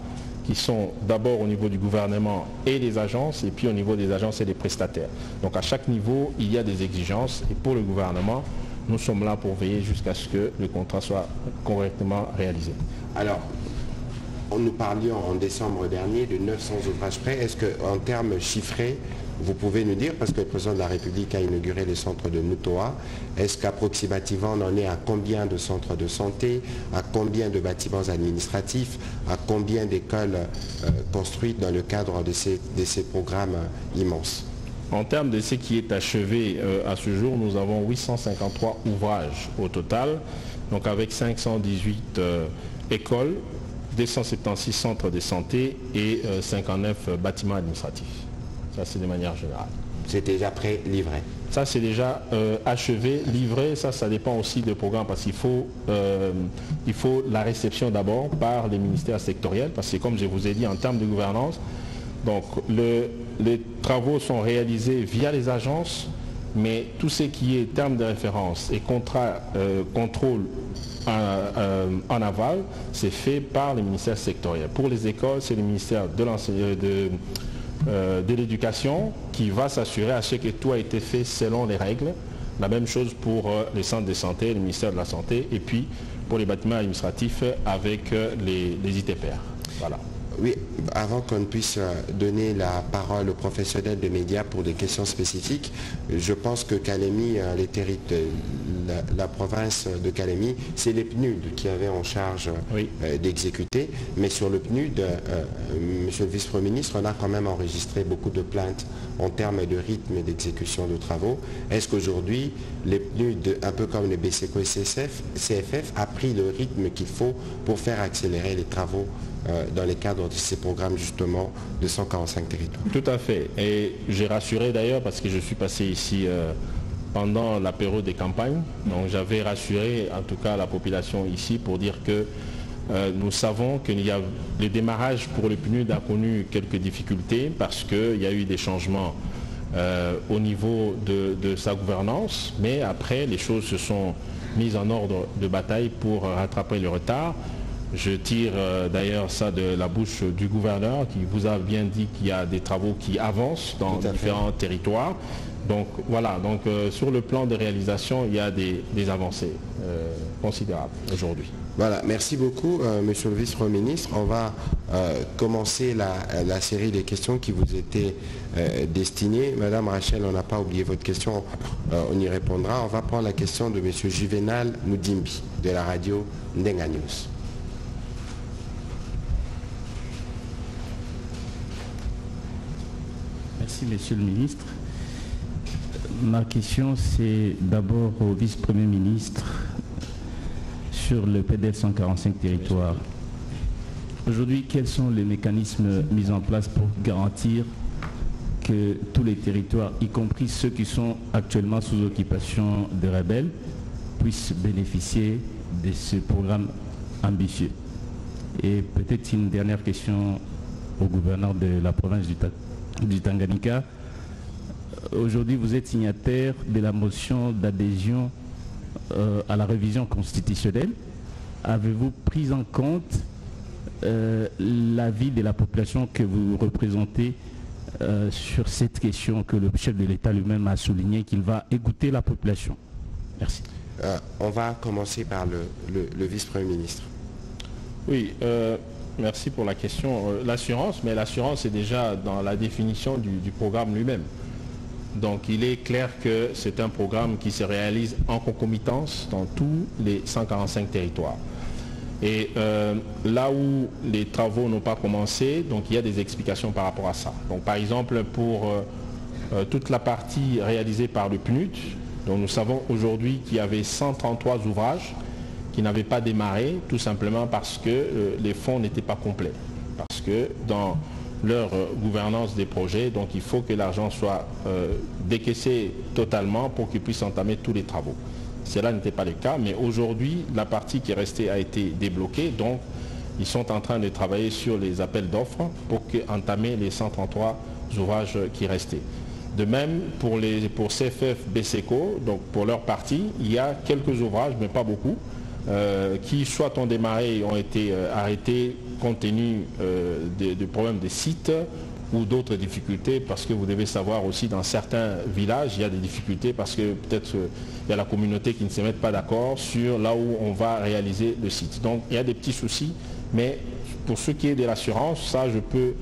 qui sont d'abord au niveau du gouvernement et des agences, et puis au niveau des agences et des prestataires. Donc à chaque niveau, il y a des exigences, et pour le gouvernement, nous sommes là pour veiller jusqu'à ce que le contrat soit correctement réalisé. Alors, nous parlions en décembre dernier de 900 ouvrages prêts. Est-ce qu'en termes chiffrés, vous pouvez nous dire, parce que le président de la République a inauguré le centre de Mutoa, est-ce qu'approximativement on en est à combien de centres de santé, à combien de bâtiments administratifs, à combien d'écoles construites dans le cadre de ces programmes immenses? En termes de ce qui est achevé à ce jour, nous avons 853 ouvrages au total, donc avec 518 écoles, 276 centres de santé et 59 bâtiments administratifs. Ça, c'est de manière générale. C'est déjà prêt, livré? Ça, c'est déjà achevé, livré. Ça dépend aussi du programme parce qu'il faut la réception d'abord par les ministères sectoriels parce que, comme je vous ai dit, en termes de gouvernance, donc les travaux sont réalisés via les agences, mais tout ce qui est termes de référence et contrôle en aval, c'est fait par les ministères sectoriels. Pour les écoles, c'est le ministère de de l'éducation qui va s'assurer à ce que tout a été fait selon les règles. La même chose pour les centres de santé, le ministère de la Santé, et puis pour les bâtiments administratifs avec les ITPR. Voilà. Oui, avant qu'on puisse donner la parole aux professionnels des médias pour des questions spécifiques, je pense que Calémie, la province de Calémie, c'est les PNUD qui avaient en charge d'exécuter. Mais sur le PNUD, monsieur le vice-premier ministre, on a quand même enregistré beaucoup de plaintes en termes de rythme d'exécution de travaux. Est-ce qu'aujourd'hui, les PNUD, un peu comme les BCECO et CFF, a pris le rythme qu'il faut pour faire accélérer les travaux dans les cadres de ces programmes justement de 145 territoires? Tout à fait. Et j'ai rassuré d'ailleurs parce que je suis passé ici pendant la période des campagnes. Donc j'avais rassuré en tout cas la population ici pour dire que nous savons que le démarrage pour le PNUD a connu quelques difficultés parce qu'il y a eu des changements au niveau de sa gouvernance. Mais après, les choses se sont mises en ordre de bataille pour rattraper le retard. Je tire d'ailleurs ça de la bouche du gouverneur qui vous a bien dit qu'il y a des travaux qui avancent dans différents territoires. Donc voilà, donc sur le plan de réalisation, il y a des avancées considérables aujourd'hui. Voilà, merci beaucoup monsieur le vice-premier ministre. On va commencer la série des questions qui vous étaient destinées. Madame Rachel, on n'a pas oublié votre question, on y répondra. On va prendre la question de monsieur Juvenal Moudimbi de la radio Ndenga News. Merci, monsieur le ministre. Ma question, c'est d'abord au vice-premier ministre sur le PDF 145 territoires. Aujourd'hui, quels sont les mécanismes mis en place pour garantir que tous les territoires, y compris ceux qui sont actuellement sous occupation des rebelles, puissent bénéficier de ce programme ambitieux? Et peut-être une dernière question au gouverneur de la province du Tanganyika. Aujourd'hui, vous êtes signataire de la motion d'adhésion à la révision constitutionnelle. Avez-vous pris en compte l'avis de la population que vous représentez sur cette question que le chef de l'État lui-même a souligné qu'il va écouter la population? Merci. On va commencer par le vice-premier ministre. Oui, merci pour la question. L'assurance, mais l'assurance est déjà dans la définition du programme lui-même. Donc il est clair que c'est un programme qui se réalise en concomitance dans tous les 145 territoires. Et là où les travaux n'ont pas commencé, donc il y a des explications par rapport à ça. Donc par exemple pour toute la partie réalisée par le PNUD, donc nous savons aujourd'hui qu'il y avait 133 ouvrages qui n'avaient pas démarré, tout simplement parce que les fonds n'étaient pas complets. Parce que dans leur gouvernance des projets, donc il faut que l'argent soit décaissé totalement pour qu'ils puissent entamer tous les travaux. Cela n'était pas le cas, mais aujourd'hui, la partie qui est restée a été débloquée, donc ils sont en train de travailler sur les appels d'offres pour entamer les 133 ouvrages qui restaient. De même, pour CFF, BCECO, donc pour leur partie, il y a quelques ouvrages, mais pas beaucoup, qui soit ont démarré et ont été arrêtés compte tenu des problèmes des sites ou d'autres difficultés, parce que vous devez savoir aussi dans certains villages il y a des difficultés parce que peut-être il y a la communauté qui ne se met pas d'accord sur là où on va réaliser le site. Donc il y a des petits soucis, mais pour ce qui est de l'assurance, ça je peux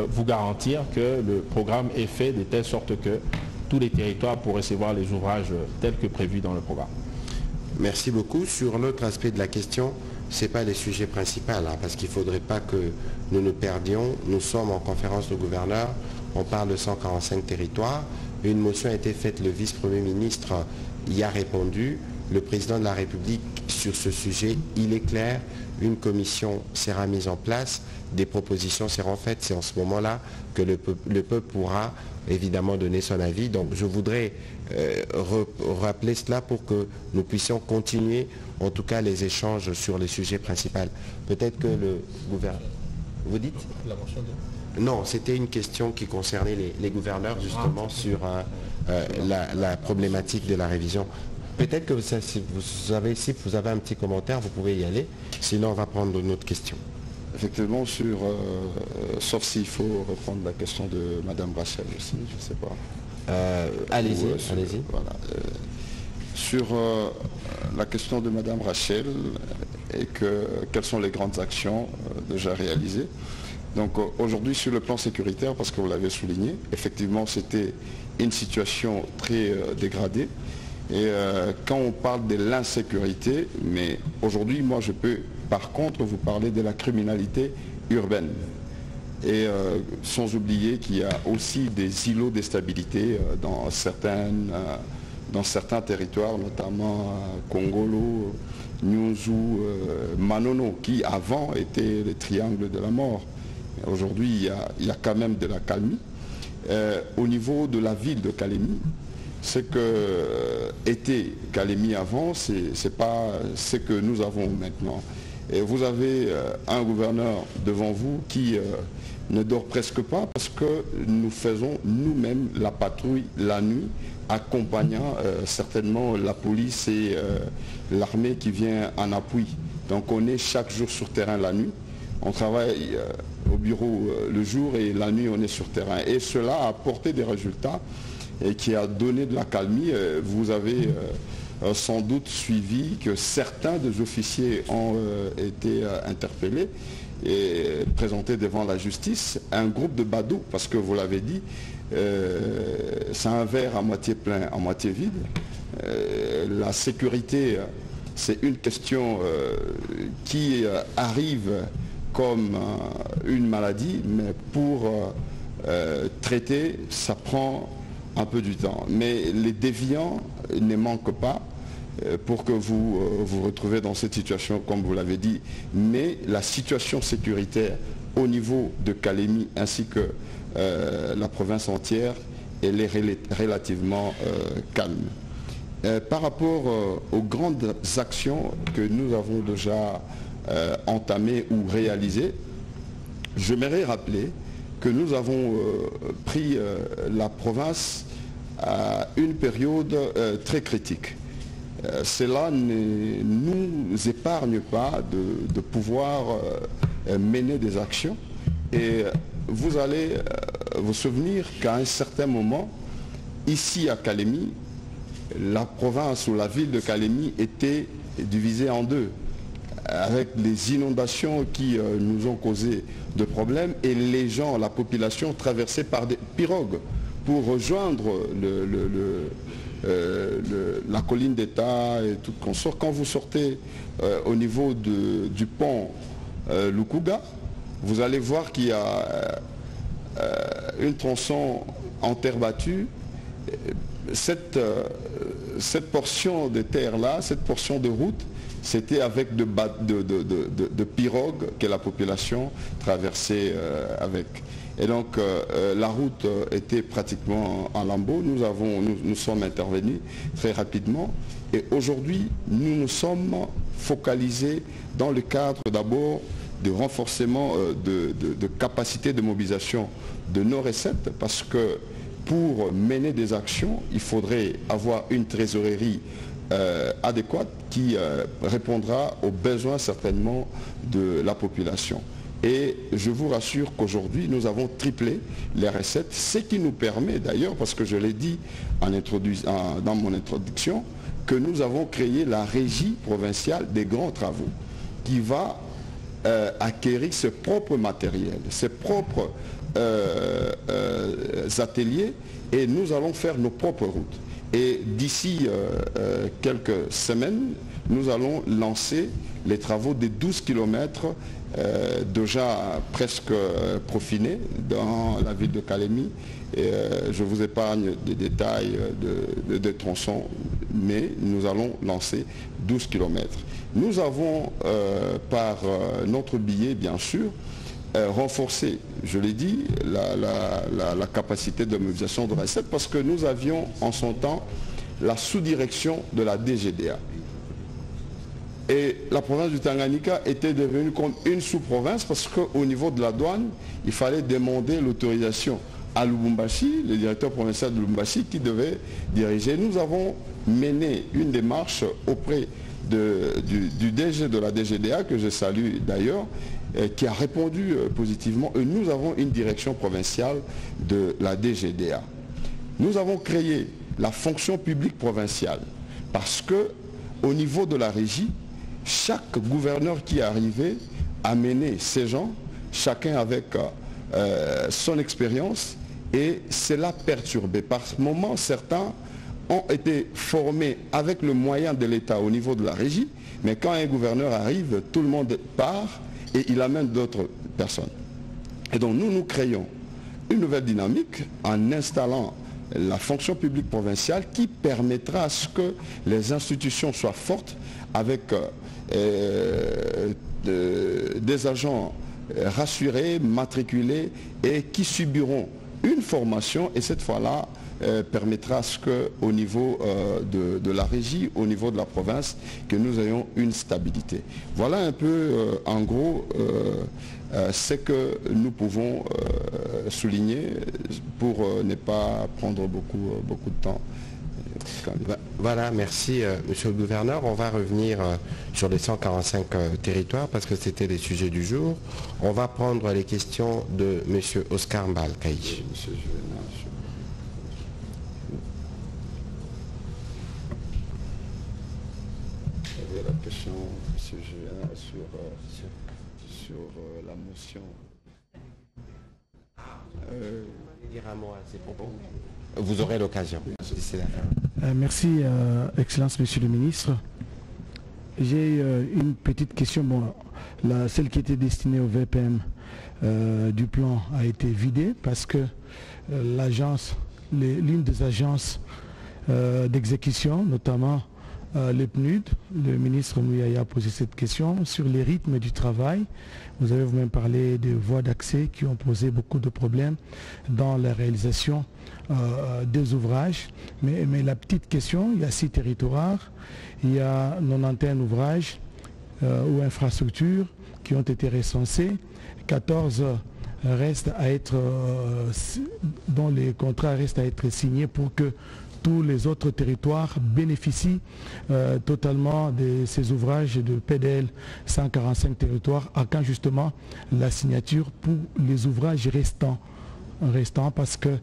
vous garantir que le programme est fait de telle sorte que tous les territoires pourront recevoir les ouvrages tels que prévus dans le programme. Merci beaucoup. Sur l'autre aspect de la question, ce n'est pas le sujet principal, parce qu'il ne faudrait pas que nous nous perdions. Nous sommes en conférence de gouverneurs, on parle de 145 territoires. Une motion a été faite, le vice-premier ministre y a répondu. Le président de la République sur ce sujet, il est clair, une commission sera mise en place, des propositions seront faites. C'est en ce moment-là que le peuple pourra évidemment donner son avis. Donc je voudrais rappeler cela pour que nous puissions continuer en tout cas les échanges sur les sujets principaux. Peut-être que le gouverneur... Vous dites la motion de... Non, c'était une question qui concernait les gouverneurs justement sur la problématique de la révision. Peut-être que si vous avez un petit commentaire, vous pouvez y aller. Sinon, on va prendre une autre question. Effectivement, sauf s'il faut reprendre la question de Madame Rachel aussi, je ne sais pas. Allez-y. Voilà. Sur la question de Madame Rachel et quelles sont les grandes actions déjà réalisées. Donc aujourd'hui sur le plan sécuritaire, parce que vous l'avez souligné, effectivement c'était une situation très dégradée. Et quand on parle de l'insécurité, mais aujourd'hui moi je peux par contre vous parler de la criminalité urbaine. Et sans oublier qu'il y a aussi des îlots de stabilité dans certains territoires, notamment Kongolo, Nyunzu, Manono, qui avant étaient les triangles de la mort. Aujourd'hui, il y a quand même de la calmie. Au niveau de la ville de Kalemi, ce que était Kalemi avant, c'est pas ce que nous avons maintenant. Et vous avez un gouverneur devant vous qui ne dort presque pas parce que nous faisons nous-mêmes la patrouille la nuit, accompagnant certainement la police et l'armée qui vient en appui. Donc on est chaque jour sur terrain la nuit. On travaille au bureau le jour et la nuit on est sur terrain. Et cela a apporté des résultats et qui a donné de la calmie. Vous avez sans doute suivi que certains des officiers ont été interpellés et présentés devant la justice. Un groupe de badauds, parce que vous l'avez dit, c'est un verre à moitié plein, à moitié vide. La sécurité, c'est une question qui arrive comme une maladie, mais pour traiter, ça prend un peu du temps. Mais les déviants ne manquent pas pour que vous vous retrouvez dans cette situation, comme vous l'avez dit. Mais la situation sécuritaire au niveau de Kalemi ainsi que la province entière, elle est relativement calme. Par rapport aux grandes actions que nous avons déjà entamées ou réalisées, j'aimerais rappeler que nous avons pris la province à une période très critique. Cela ne nous épargne pas de pouvoir mener des actions. Et vous allez vous souvenir qu'à un certain moment, ici à Kalemi, la province ou la ville de Kalemi était divisée en deux, avec les inondations qui nous ont causé de problèmes et les gens, la population traversée par des pirogues pour rejoindre la colline d'État et tout consort. Quand vous sortez au niveau du pont Lukuga, vous allez voir qu'il y a une tronçon en terre battue. Cette portion de terre-là, cette portion de route, c'était avec de pirogues que la population traversait avec. Et donc la route était pratiquement en lambeaux. Nous sommes intervenus très rapidement. Et aujourd'hui, nous nous sommes focalisés dans le cadre d'abord de renforcement de capacité de mobilisation de nos recettes, parce que pour mener des actions, il faudrait avoir une trésorerie adéquate qui répondra aux besoins certainement de la population. Et je vous rassure qu'aujourd'hui, nous avons triplé les recettes, ce qui nous permet d'ailleurs, parce que je l'ai dit dans mon introduction, que nous avons créé la régie provinciale des grands travaux, qui va acquérir ses propres matériels, ses propres ateliers, et nous allons faire nos propres routes. Et d'ici quelques semaines, nous allons lancer les travaux des 12 km déjà presque profinés dans la ville de Kalemi. Et, je vous épargne des détails des tronçons, mais nous allons lancer 12 km. Nous avons, par notre billet bien sûr, renforcé, je l'ai dit, la capacité de mobilisation de recettes, parce que nous avions en son temps la sous-direction de la DGDA. Et la province du Tanganyika était devenue comme une sous-province, parce qu'au niveau de la douane, il fallait demander l'autorisation à Lubumbashi, le directeur provincial de Lubumbashi, qui devait diriger. Nous avons mené une démarche auprès du DG de la DGDA, que je salue d'ailleurs, qui a répondu positivement, et nous avons une direction provinciale de la DGDA. Nous avons créé la fonction publique provinciale parce que au niveau de la régie, chaque gouverneur qui est arrivé a mené ses gens, chacun avec son expérience, et cela perturbé. Par moment, certains ont été formés avec le moyen de l'État au niveau de la régie, mais quand un gouverneur arrive, tout le monde part et il amène d'autres personnes. Et donc nous créons une nouvelle dynamique en installant la fonction publique provinciale qui permettra à ce que les institutions soient fortes avec des agents rassurés, matriculés et qui subiront une formation, et cette fois-là permettra à ce qu'au niveau de la régie, au niveau de la province, que nous ayons une stabilité. Voilà un peu en gros ce que nous pouvons souligner pour ne pas prendre beaucoup de temps. Voilà, merci Monsieur le Gouverneur. On va revenir sur les 145 territoires parce que c'était les sujets du jour. On va prendre les questions de Monsieur Oscar Mbalkaï. La question, M. Julien, sur la motion. Dire un mot à ces propos. Vous aurez l'occasion. Merci, Excellence, Monsieur le Ministre. J'ai une petite question. Bon, celle qui était destinée au VPM du plan a été vidée parce que l'une des agences d'exécution, notamment le PNUD, le ministre Mouyaya a posé cette question sur les rythmes du travail. Vous avez vous-même parlé de voies d'accès qui ont posé beaucoup de problèmes dans la réalisation des ouvrages. Mais la petite question, il y a 6 territoires, il y a 91 ouvrages ou infrastructures qui ont été recensés, 14 restent à être, dont les contrats restent à être signés pour que tous les autres territoires bénéficient totalement de ces ouvrages de PDL 145 territoires, à quand justement la signature pour les ouvrages restants parce qu'il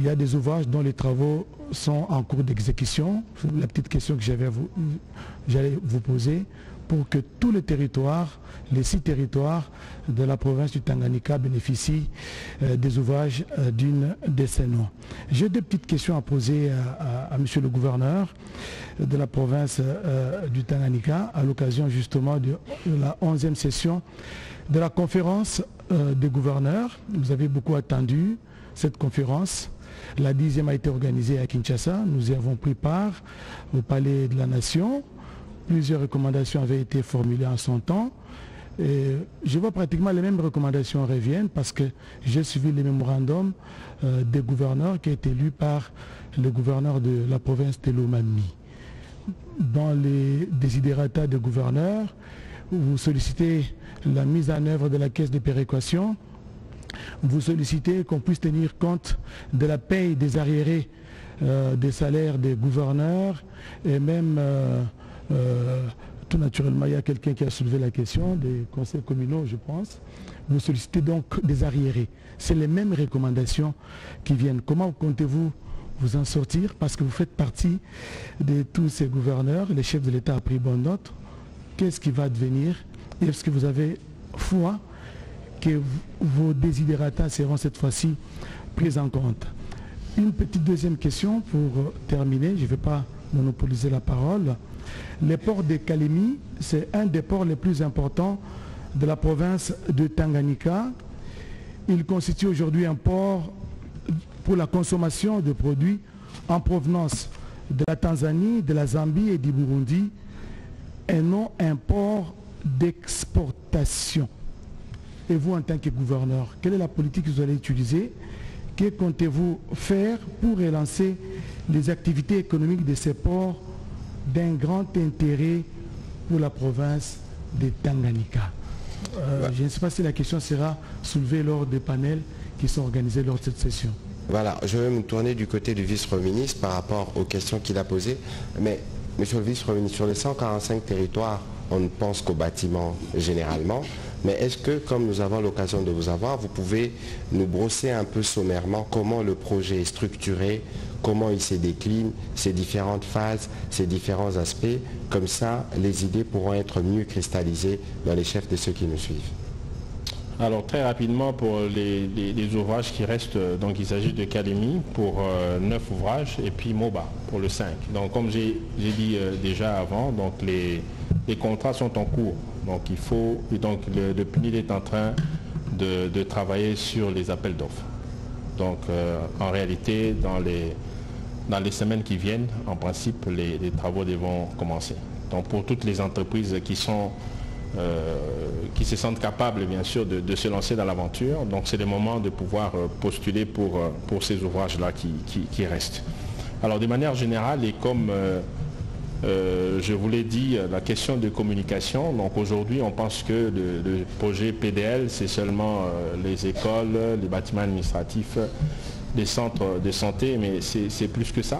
y a des ouvrages dont les travaux sont en cours d'exécution. La petite question que j'allais vous poser, pour que tous les territoires, les 6 territoires de la province du Tanganyika bénéficient des ouvrages d'une décennie. J'ai 2 petites questions à poser à Monsieur le Gouverneur de la province du Tanganyika à l'occasion justement de la 11e session de la conférence des gouverneurs. Vous avez beaucoup attendu cette conférence. La 10e a été organisée à Kinshasa. Nous y avons pris part au Palais de la Nation. Plusieurs recommandations avaient été formulées en son temps. Et je vois pratiquement les mêmes recommandations reviennent parce que j'ai suivi les mémorandums des gouverneurs qui ont été lus par le gouverneur de la province de Lomami. Dans les desiderata des gouverneurs, vous sollicitez la mise en œuvre de la caisse de péréquation, vous sollicitez qu'on puisse tenir compte de la paye des arriérés des salaires des gouverneurs et même tout naturellement, il y a quelqu'un qui a soulevé la question des conseils communaux, je pense. Vous sollicitez donc des arriérés. C'est les mêmes recommandations qui viennent. Comment comptez-vous vous en sortir? Parce que vous faites partie de tous ces gouverneurs. Les chefs de l'État ont pris bonne note. Qu'est-ce qui va advenir? Est-ce que vous avez foi que vos désidératas seront cette fois-ci pris en compte? Une petite deuxième question pour terminer. Je ne vais pas monopoliser la parole. Le port de Kalemi, c'est un des ports les plus importants de la province de Tanganyika. Il constitue aujourd'hui un port pour la consommation de produits en provenance de la Tanzanie, de la Zambie et du Burundi, et non un port d'exportation. Et vous, en tant que gouverneur, quelle est la politique que vous allez utiliser? Que comptez-vous faire pour relancer les activités économiques de ces ports d'un grand intérêt pour la province de Tanganyika? Je ne sais pas si la question sera soulevée lors des panels qui sont organisés lors de cette session. Voilà, je vais me tourner du côté du vice-premier ministre par rapport aux questions qu'il a posées. Mais, monsieur le vice-premier ministre, sur les 145 territoires, on ne pense qu'aux bâtiments généralement. Mais est-ce que, comme nous avons l'occasion de vous avoir, vous pouvez nous brosser un peu sommairement comment le projet est structuré, comment il se décline, ses différentes phases, ses différents aspects. Comme ça, les idées pourront être mieux cristallisées dans les chefs de ceux qui nous suivent. Alors très rapidement pour les ouvrages qui restent, donc il s'agit de Kalemi pour 9 ouvrages et puis Moba pour le 5. Donc comme j'ai dit déjà avant, donc les contrats sont en cours. Donc il faut, donc le PNUD est en train de travailler sur les appels d'offres. Donc en réalité, dans les semaines qui viennent, en principe, les travaux devront commencer. Donc pour toutes les entreprises qui se sentent capables, bien sûr, de se lancer dans l'aventure, donc c'est le moment de pouvoir postuler pour ces ouvrages-là qui restent. Alors de manière générale, et comme je vous l'ai dit, la question de communication, donc aujourd'hui on pense que le projet PDL, c'est seulement les écoles, les bâtiments administratifs, les centres de santé, mais c'est plus que ça.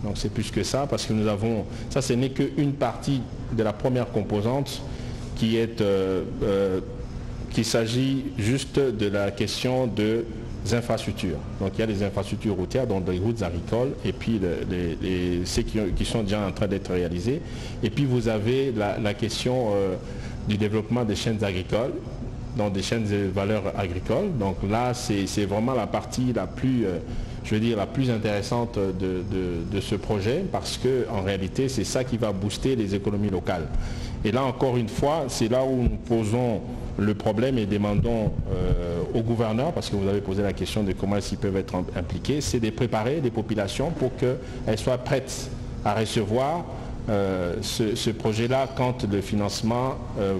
Donc c'est plus que ça parce que nous avons, ça ce n'est qu'une partie de la première composante qu'il s'agit juste de la question des infrastructures. Donc il y a les infrastructures routières, donc des routes agricoles, et puis ceux qui sont déjà en train d'être réalisés. Et puis vous avez la question du développement des chaînes agricoles, donc des chaînes de valeur agricole. Donc là, c'est vraiment la partie la plus, je veux dire, la plus intéressante de ce projet, parce qu'en réalité, c'est ça qui va booster les économies locales. Et là, encore une fois, c'est là où nous posons le problème et demandons au gouverneur, parce que vous avez posé la question de comment ils peuvent être impliqués, c'est de préparer les populations pour qu'elles soient prêtes à recevoir ce projet-là quand le financement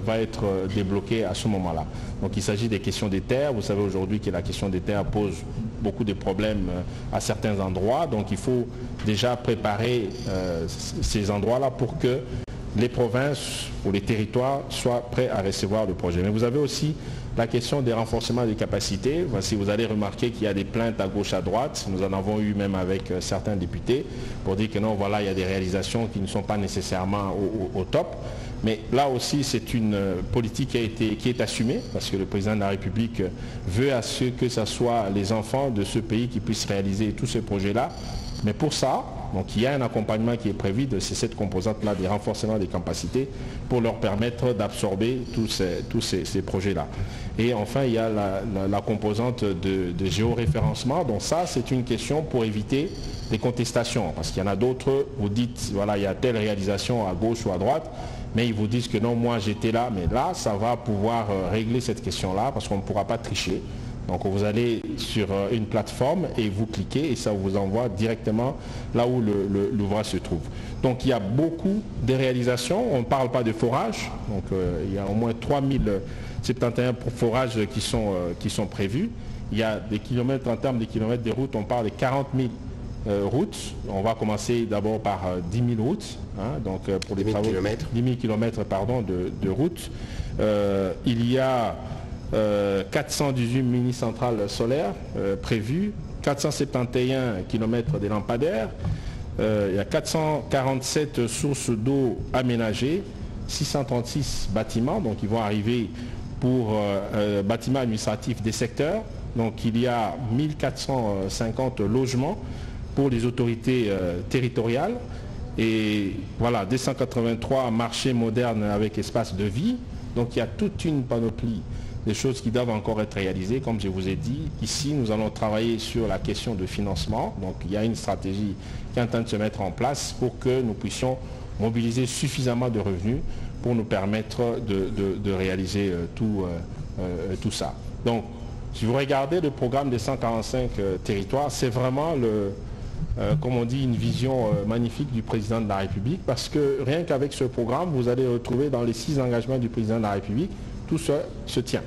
va être débloqué à ce moment-là. Donc il s'agit des questions des terres. Vous savez aujourd'hui que la question des terres pose beaucoup de problèmes à certains endroits. Donc il faut déjà préparer ces endroits-là pour que les provinces ou les territoires soient prêts à recevoir le projet. Mais vous avez aussi la question des renforcements des capacités. Si vous allez remarquer qu'il y a des plaintes à gauche, à droite, nous en avons eu même avec certains députés pour dire que non, voilà, il y a des réalisations qui ne sont pas nécessairement au top. Mais là aussi, c'est une politique qui est assumée parce que le président de la République veut à ce que ce soit les enfants de ce pays qui puissent réaliser tous ces projets-là. Mais pour ça, donc il y a un accompagnement qui est prévu de cette composante-là, des renforcements des capacités pour leur permettre d'absorber tous ces projets-là. Et enfin, il y a la composante de géoréférencement. Donc ça, c'est une question pour éviter les contestations. Parce qu'il y en a d'autres, vous dites, voilà, il y a telle réalisation à gauche ou à droite, mais ils vous disent que non, moi j'étais là. Mais là, ça va pouvoir régler cette question-là parce qu'on ne pourra pas tricher. Donc vous allez sur une plateforme et vous cliquez et ça vous envoie directement là où l'ouvrage se trouve. Donc il y a beaucoup de réalisations, on ne parle pas de forage, donc il y a au moins 3071 forages qui sont prévus. Il y a des kilomètres, en termes de kilomètres de routes, on parle de 40 000 routes. On va commencer d'abord par 10 000 routes, hein, donc pour les travaux, 10 000 kilomètres de routes. Il y a 418 mini-centrales solaires prévues, 471 km de lampadaires, il y a 447 sources d'eau aménagées, 636 bâtiments, donc ils vont arriver pour bâtiments administratifs des secteurs, donc il y a 1450 logements pour les autorités territoriales, et voilà, 283 marchés modernes avec espace de vie, donc il y a toute une panoplie des choses qui doivent encore être réalisées. Comme je vous ai dit, ici, nous allons travailler sur la question de financement. Donc, il y a une stratégie qui est en train de se mettre en place pour que nous puissions mobiliser suffisamment de revenus pour nous permettre de réaliser tout ça. Donc, si vous regardez le programme des 145 territoires, c'est vraiment, comme on dit, une vision magnifique du président de la République, parce que rien qu'avec ce programme, vous allez retrouver dans les 6 engagements du président de la République, tout ça se tient.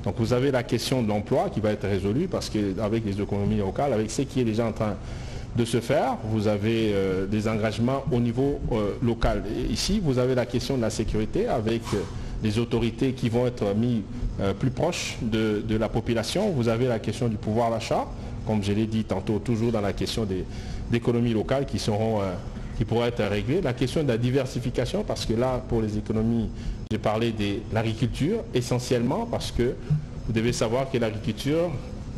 Donc vous avez la question de l'emploi qui va être résolue parce qu'avec les économies locales, avec ce qui est déjà en train de se faire, vous avez des engagements au niveau local. Et ici, vous avez la question de la sécurité avec les autorités qui vont être mises plus proches de la population. Vous avez la question du pouvoir d'achat, comme je l'ai dit tantôt, toujours dans la question des économies locales qui seront qui pourraient être réglées. La question de la diversification, parce que là, pour les économies, j'ai parlé de l'agriculture, essentiellement parce que vous devez savoir que l'agriculture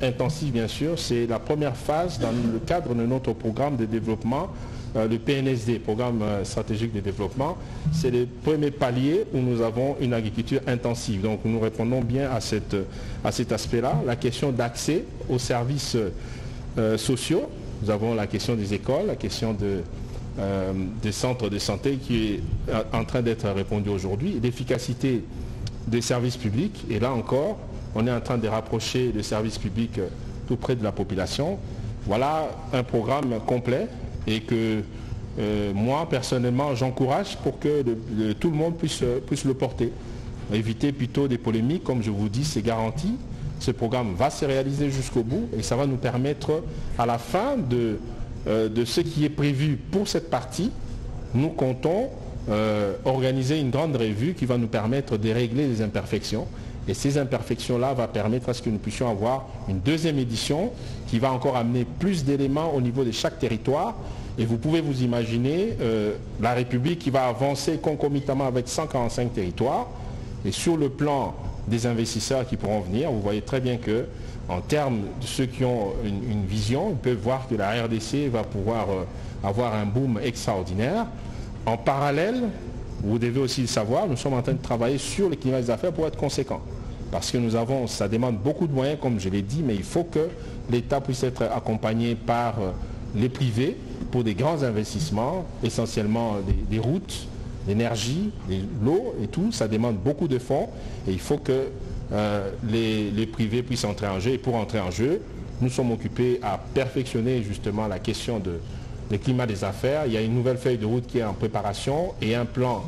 intensive, bien sûr, c'est la première phase dans le cadre de notre programme de développement, le PNSD, Programme stratégique de développement. C'est le premier palier où nous avons une agriculture intensive. Donc nous répondons bien à cet aspect-là. La question d'accès aux services sociaux. Nous avons la question des écoles, la question des centres de santé qui est en train d'être répondue aujourd'hui. L'efficacité des services publics. Et là encore, on est en train de rapprocher les services publics tout près de la population. Voilà un programme complet et que moi, personnellement, j'encourage pour que tout le monde puisse le porter. Éviter plutôt des polémiques, comme je vous dis, c'est garanti. Ce programme va se réaliser jusqu'au bout et ça va nous permettre, à la fin de ce qui est prévu pour cette partie, nous comptons organiser une grande revue qui va nous permettre de régler les imperfections. Et ces imperfections-là vont permettre à ce que nous puissions avoir une deuxième édition qui va encore amener plus d'éléments au niveau de chaque territoire. Et vous pouvez vous imaginer la République qui va avancer concomitamment avec 145 territoires. Et sur le plan des investisseurs qui pourront venir, vous voyez très bien que en termes de ceux qui ont une vision, ils peuvent voir que la RDC va pouvoir avoir un boom extraordinaire. En parallèle, vous devez aussi le savoir, nous sommes en train de travailler sur le climat des affaires pour être conséquent. Parce que ça demande beaucoup de moyens, comme je l'ai dit, mais il faut que l'État puisse être accompagné par les privés pour des grands investissements, essentiellement des routes, l'énergie, l'eau et tout. Ça demande beaucoup de fonds et il faut que les privés puissent entrer en jeu. Et pour entrer en jeu, nous sommes occupés à perfectionner justement la question du climat des affaires. Il y a une nouvelle feuille de route qui est en préparation et un plan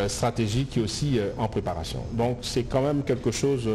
stratégique qui est aussi en préparation. Donc c'est quand même quelque chose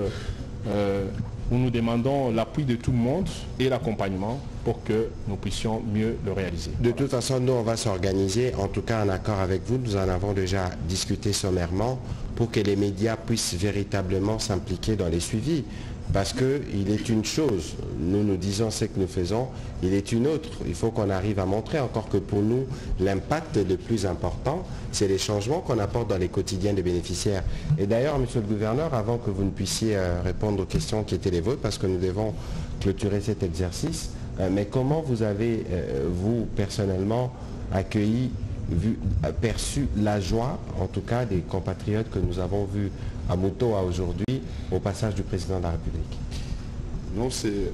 où nous demandons l'appui de tout le monde et l'accompagnement pour que nous puissions mieux le réaliser. De toute façon, nous, on va s'organiser, en tout cas en accord avec vous. Nous en avons déjà discuté sommairement pour que les médias puissent véritablement s'impliquer dans les suivis. Parce qu'il est une chose, nous disons ce que nous faisons, il est une autre. Il faut qu'on arrive à montrer encore que pour nous, l'impact le plus important, c'est les changements qu'on apporte dans les quotidiens des bénéficiaires. Et d'ailleurs, monsieur le gouverneur, avant que vous ne puissiez répondre aux questions qui étaient les vôtres, parce que nous devons clôturer cet exercice, mais comment vous avez, vous, personnellement, accueilli, perçu la joie, en tout cas, des compatriotes que nous avons vus à Mutoa aujourd'hui, au passage du président de la République? Non, c'est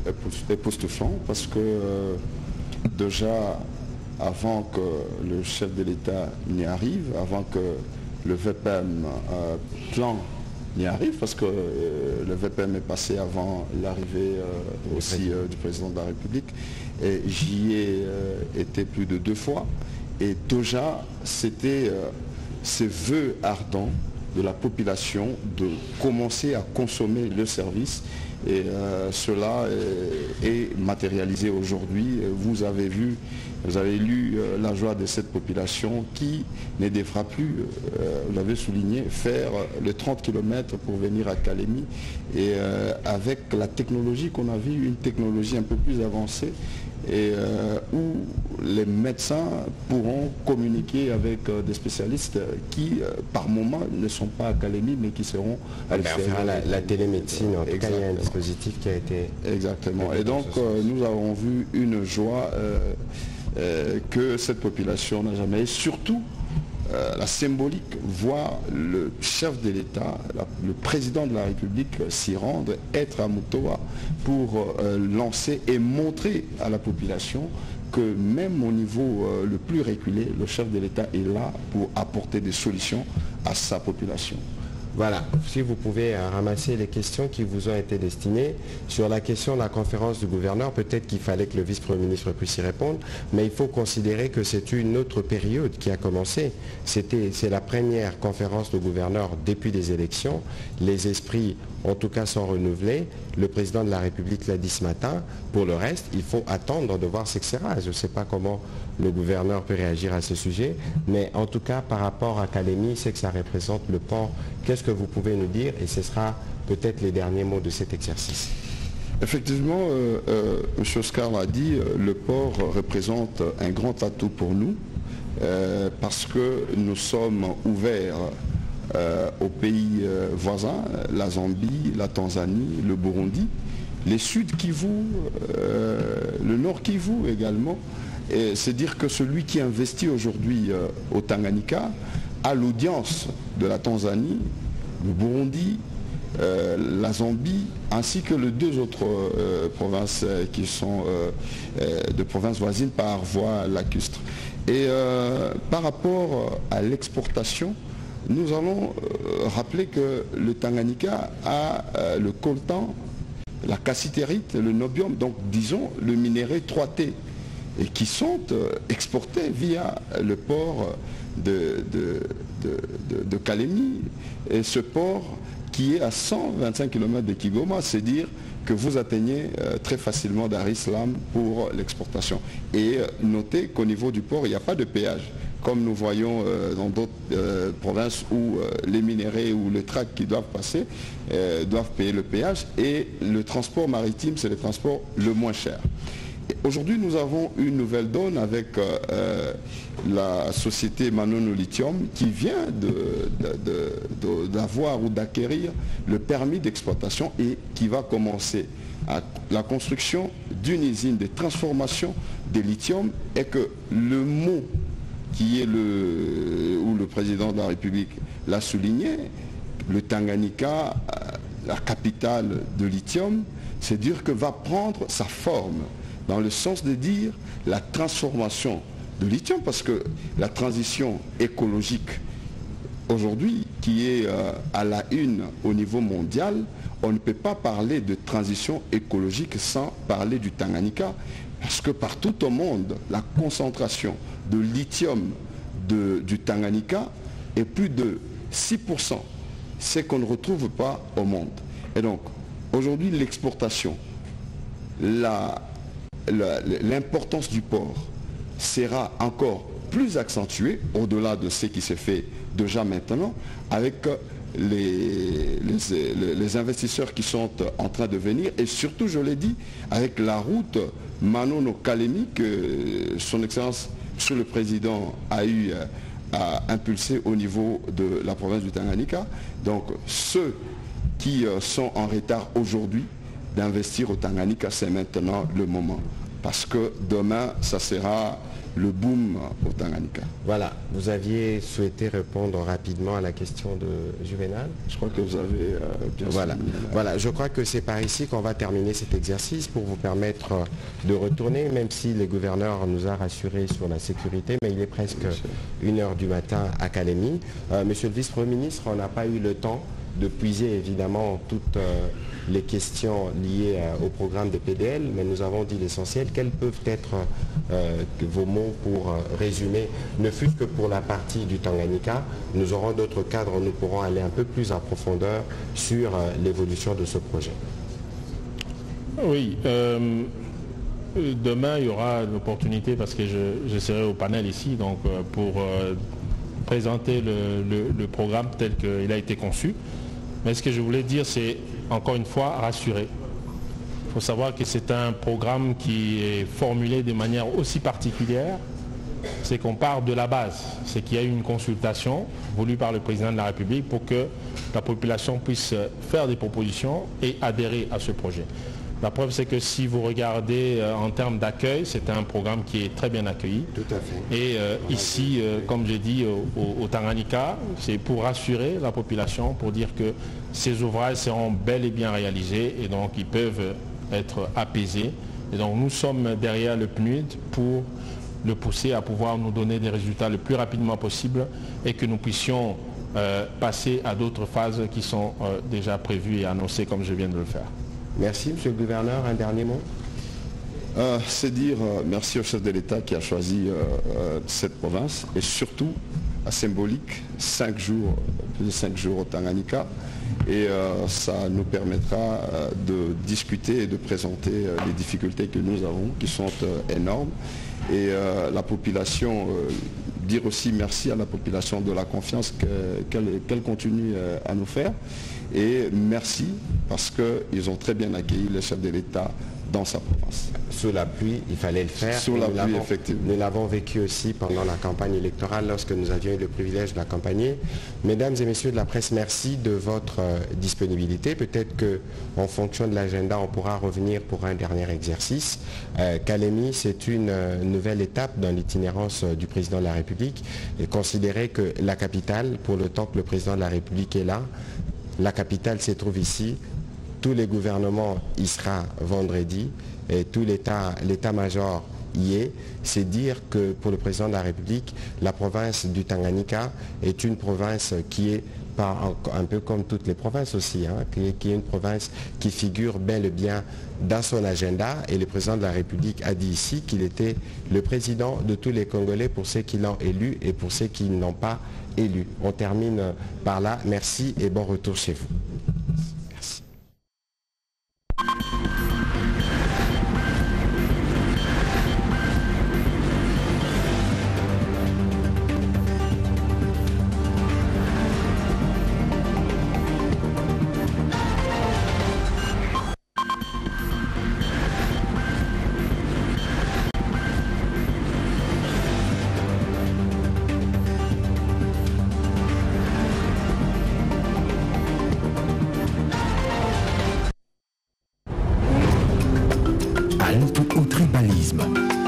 époustouflant parce que déjà, avant que le chef de l'État n'y arrive, avant que le VPM plan n'y arrive, parce que le VPM est passé avant l'arrivée aussi du président de la République, et j'y ai été plus de 2 fois, et déjà, c'était ces vœux ardents de la population de commencer à consommer le service et cela est matérialisé aujourd'hui. Vous avez vu, vous avez lu la joie de cette population qui ne devra plus, vous l'avez souligné, faire les 30 km pour venir à Kalemi et avec la technologie qu'on a vue, une technologie un peu plus avancée et où les médecins pourront communiquer avec des spécialistes qui, par moment, ne sont pas à Kalemi, mais qui seront à l'extérieur. La télémédecine, en tout cas, il y a un dispositif qui a été... Exactement. Et donc, nous avons vu une joie que cette population n'a jamais. Et surtout, la symbolique, voir le chef de l'État, le président de la République s'y rendre, être à Mutoa pour lancer et montrer à la population que même au niveau le plus reculé, le chef de l'État est là pour apporter des solutions à sa population. Voilà, si vous pouvez ramasser les questions qui vous ont été destinées. Sur la question de la conférence du gouverneur, peut-être qu'il fallait que le vice-premier ministre puisse y répondre, mais il faut considérer que c'est une autre période qui a commencé. C'est la première conférence du gouverneur depuis les élections. Les esprits, en tout cas, sont renouvelés. Le président de la République l'a dit ce matin. Pour le reste, il faut attendre de voir ce que sera. Je ne sais pas comment le gouverneur peut réagir à ce sujet, mais en tout cas, par rapport à Kalemi, c'est que ça représente le port. Qu'est-ce que vous pouvez nous dire? Et ce sera peut-être les derniers mots de cet exercice. Effectivement, M. Oscar l'a dit, le port représente un grand atout pour nous. parce que nous sommes ouverts aux pays voisins, la Zambie, la Tanzanie, le Burundi, les Sud Kivu, le Nord Kivu également. C'est dire que celui qui investit aujourd'hui au Tanganyika a l'audience de la Tanzanie, le Burundi, la Zambie, ainsi que les deux autres provinces qui sont de provinces voisines par voie lacustre. Et par rapport à l'exportation, nous allons rappeler que le Tanganyika a le coltan, la cassitérite, le nobium, donc disons le minerai 3T, et qui sont exportés via le port de Kalemi. Et ce port qui est à 125 km de Kigoma, c'est dire que vous atteignez très facilement Dar es Salaam pour l'exportation. Et notez qu'au niveau du port, il n'y a pas de péage, comme nous voyons dans d'autres provinces où les minéraux ou le tract qui doivent passer doivent payer le péage, et le transport maritime, c'est le transport le moins cher. Aujourd'hui, nous avons une nouvelle donne avec la société Manono Lithium qui vient d'avoir ou d'acquérir le permis d'exploitation et qui va commencer la construction d'une usine de transformation de lithium, et que le mot qui est où le président de la République l'a souligné, le Tanganyika, la capitale de lithium, c'est dire que va prendre sa forme, dans le sens de dire la transformation de lithium, parce que la transition écologique aujourd'hui qui est à la une au niveau mondial, on ne peut pas parler de transition écologique sans parler du Tanganyika, parce que partout au monde, la concentration de lithium du Tanganyika est plus de 6%, c'est qu'on ne retrouve pas au monde. Et donc aujourd'hui, l'exportation, l'importance du port sera encore plus accentuée au-delà de ce qui s'est fait déjà maintenant, avec les investisseurs qui sont en train de venir, et surtout, je l'ai dit, avec la route Manono-Kalemi que son Excellence, Monsieur le Président, a eu à impulser au niveau de la province du Tanganyika. Donc ceux qui sont en retard aujourd'hui d'investir au Tanganyika, c'est maintenant le moment. Parce que demain, ça sera le boom au Tanganyika. Voilà, vous aviez souhaité répondre rapidement à la question de Juvenal. Je crois que vous avez bien voilà. Voilà, je crois que c'est par ici qu'on va terminer cet exercice pour vous permettre de retourner, même si le gouverneur nous a rassurés sur la sécurité, mais il est presque 1h du matin à Kalemi. Monsieur le vice-premier ministre, on n'a pas eu le temps de puiser évidemment toutes les questions liées au programme de PDL, mais nous avons dit l'essentiel. Quels peuvent être vos mots pour résumer, ne fût-ce que pour la partie du Tanganyika? Nous aurons d'autres cadres, nous pourrons aller un peu plus en profondeur sur l'évolution de ce projet. Oui, demain il y aura l'opportunité, parce que je serai au panel ici, donc pour présenter le programme tel qu'il a été conçu. Mais ce que je voulais dire, c'est encore une fois rassurer. Il faut savoir que c'est un programme qui est formulé de manière aussi particulière, c'est qu'on part de la base, c'est qu'il y a eu une consultation voulue par le président de la République pour que la population puisse faire des propositions et adhérer à ce projet. La preuve, c'est que si vous regardez en termes d'accueil, c'est un programme qui est très bien accueilli. Tout à fait. Et ici, comme j'ai dit, au Tanganyika, c'est pour rassurer la population, pour dire que ces ouvrages seront bel et bien réalisés et donc ils peuvent être apaisés. Et donc nous sommes derrière le PNUD pour le pousser à pouvoir nous donner des résultats le plus rapidement possible et que nous puissions passer à d'autres phases qui sont déjà prévues et annoncées comme je viens de le faire. Merci, Monsieur le Gouverneur. Un dernier mot? C'est dire merci au chef de l'État qui a choisi cette province, et surtout à symbolique, 5 jours, plus de 5 jours au Tanganyika, et ça nous permettra de discuter et de présenter les difficultés que nous avons, qui sont énormes, et la population, dire aussi merci à la population de la confiance qu'elle continue à nous faire. Et merci parce qu'ils ont très bien accueilli le chef de l'État dans sa province. Sous la pluie, il fallait le faire. Sous la pluie, effectivement. Nous l'avons vécu aussi pendant la campagne électorale lorsque nous avions eu le privilège de l'accompagner. Mesdames et messieurs de la presse, merci de votre disponibilité. Peut-être qu'en fonction de l'agenda, on pourra revenir pour un dernier exercice. Kalemi, c'est une nouvelle étape dans l'itinérance du président de la République. Et considérez que la capitale, pour le temps que le président de la République est là, la capitale se trouve ici. Tous les gouvernements y sera vendredi et tout l'état-major y est. C'est dire que pour le président de la République, la province du Tanganyika est une province qui est un peu comme toutes les provinces aussi, hein, qui est une province qui figure bel et bien dans son agenda. Et le président de la République a dit ici qu'il était le président de tous les Congolais pour ceux qui l'ont élu et pour ceux qui n'ont pas élu. On termine par là. Merci et bon retour chez vous. Merci.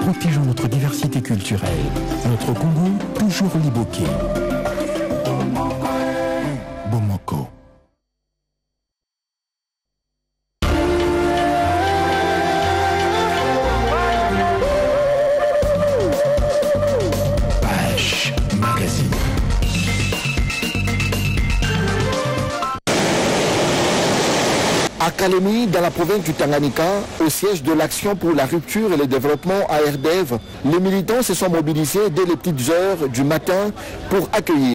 Protégeons notre diversité culturelle. Notre Congo, toujours liboqué. Bomoko. Page Magazine. À Kalemi, dans la province du Tanganyika, au siège de l'Action pour la rupture et le développement ARDEV, les militants se sont mobilisés dès les petites heures du matin pour accueillir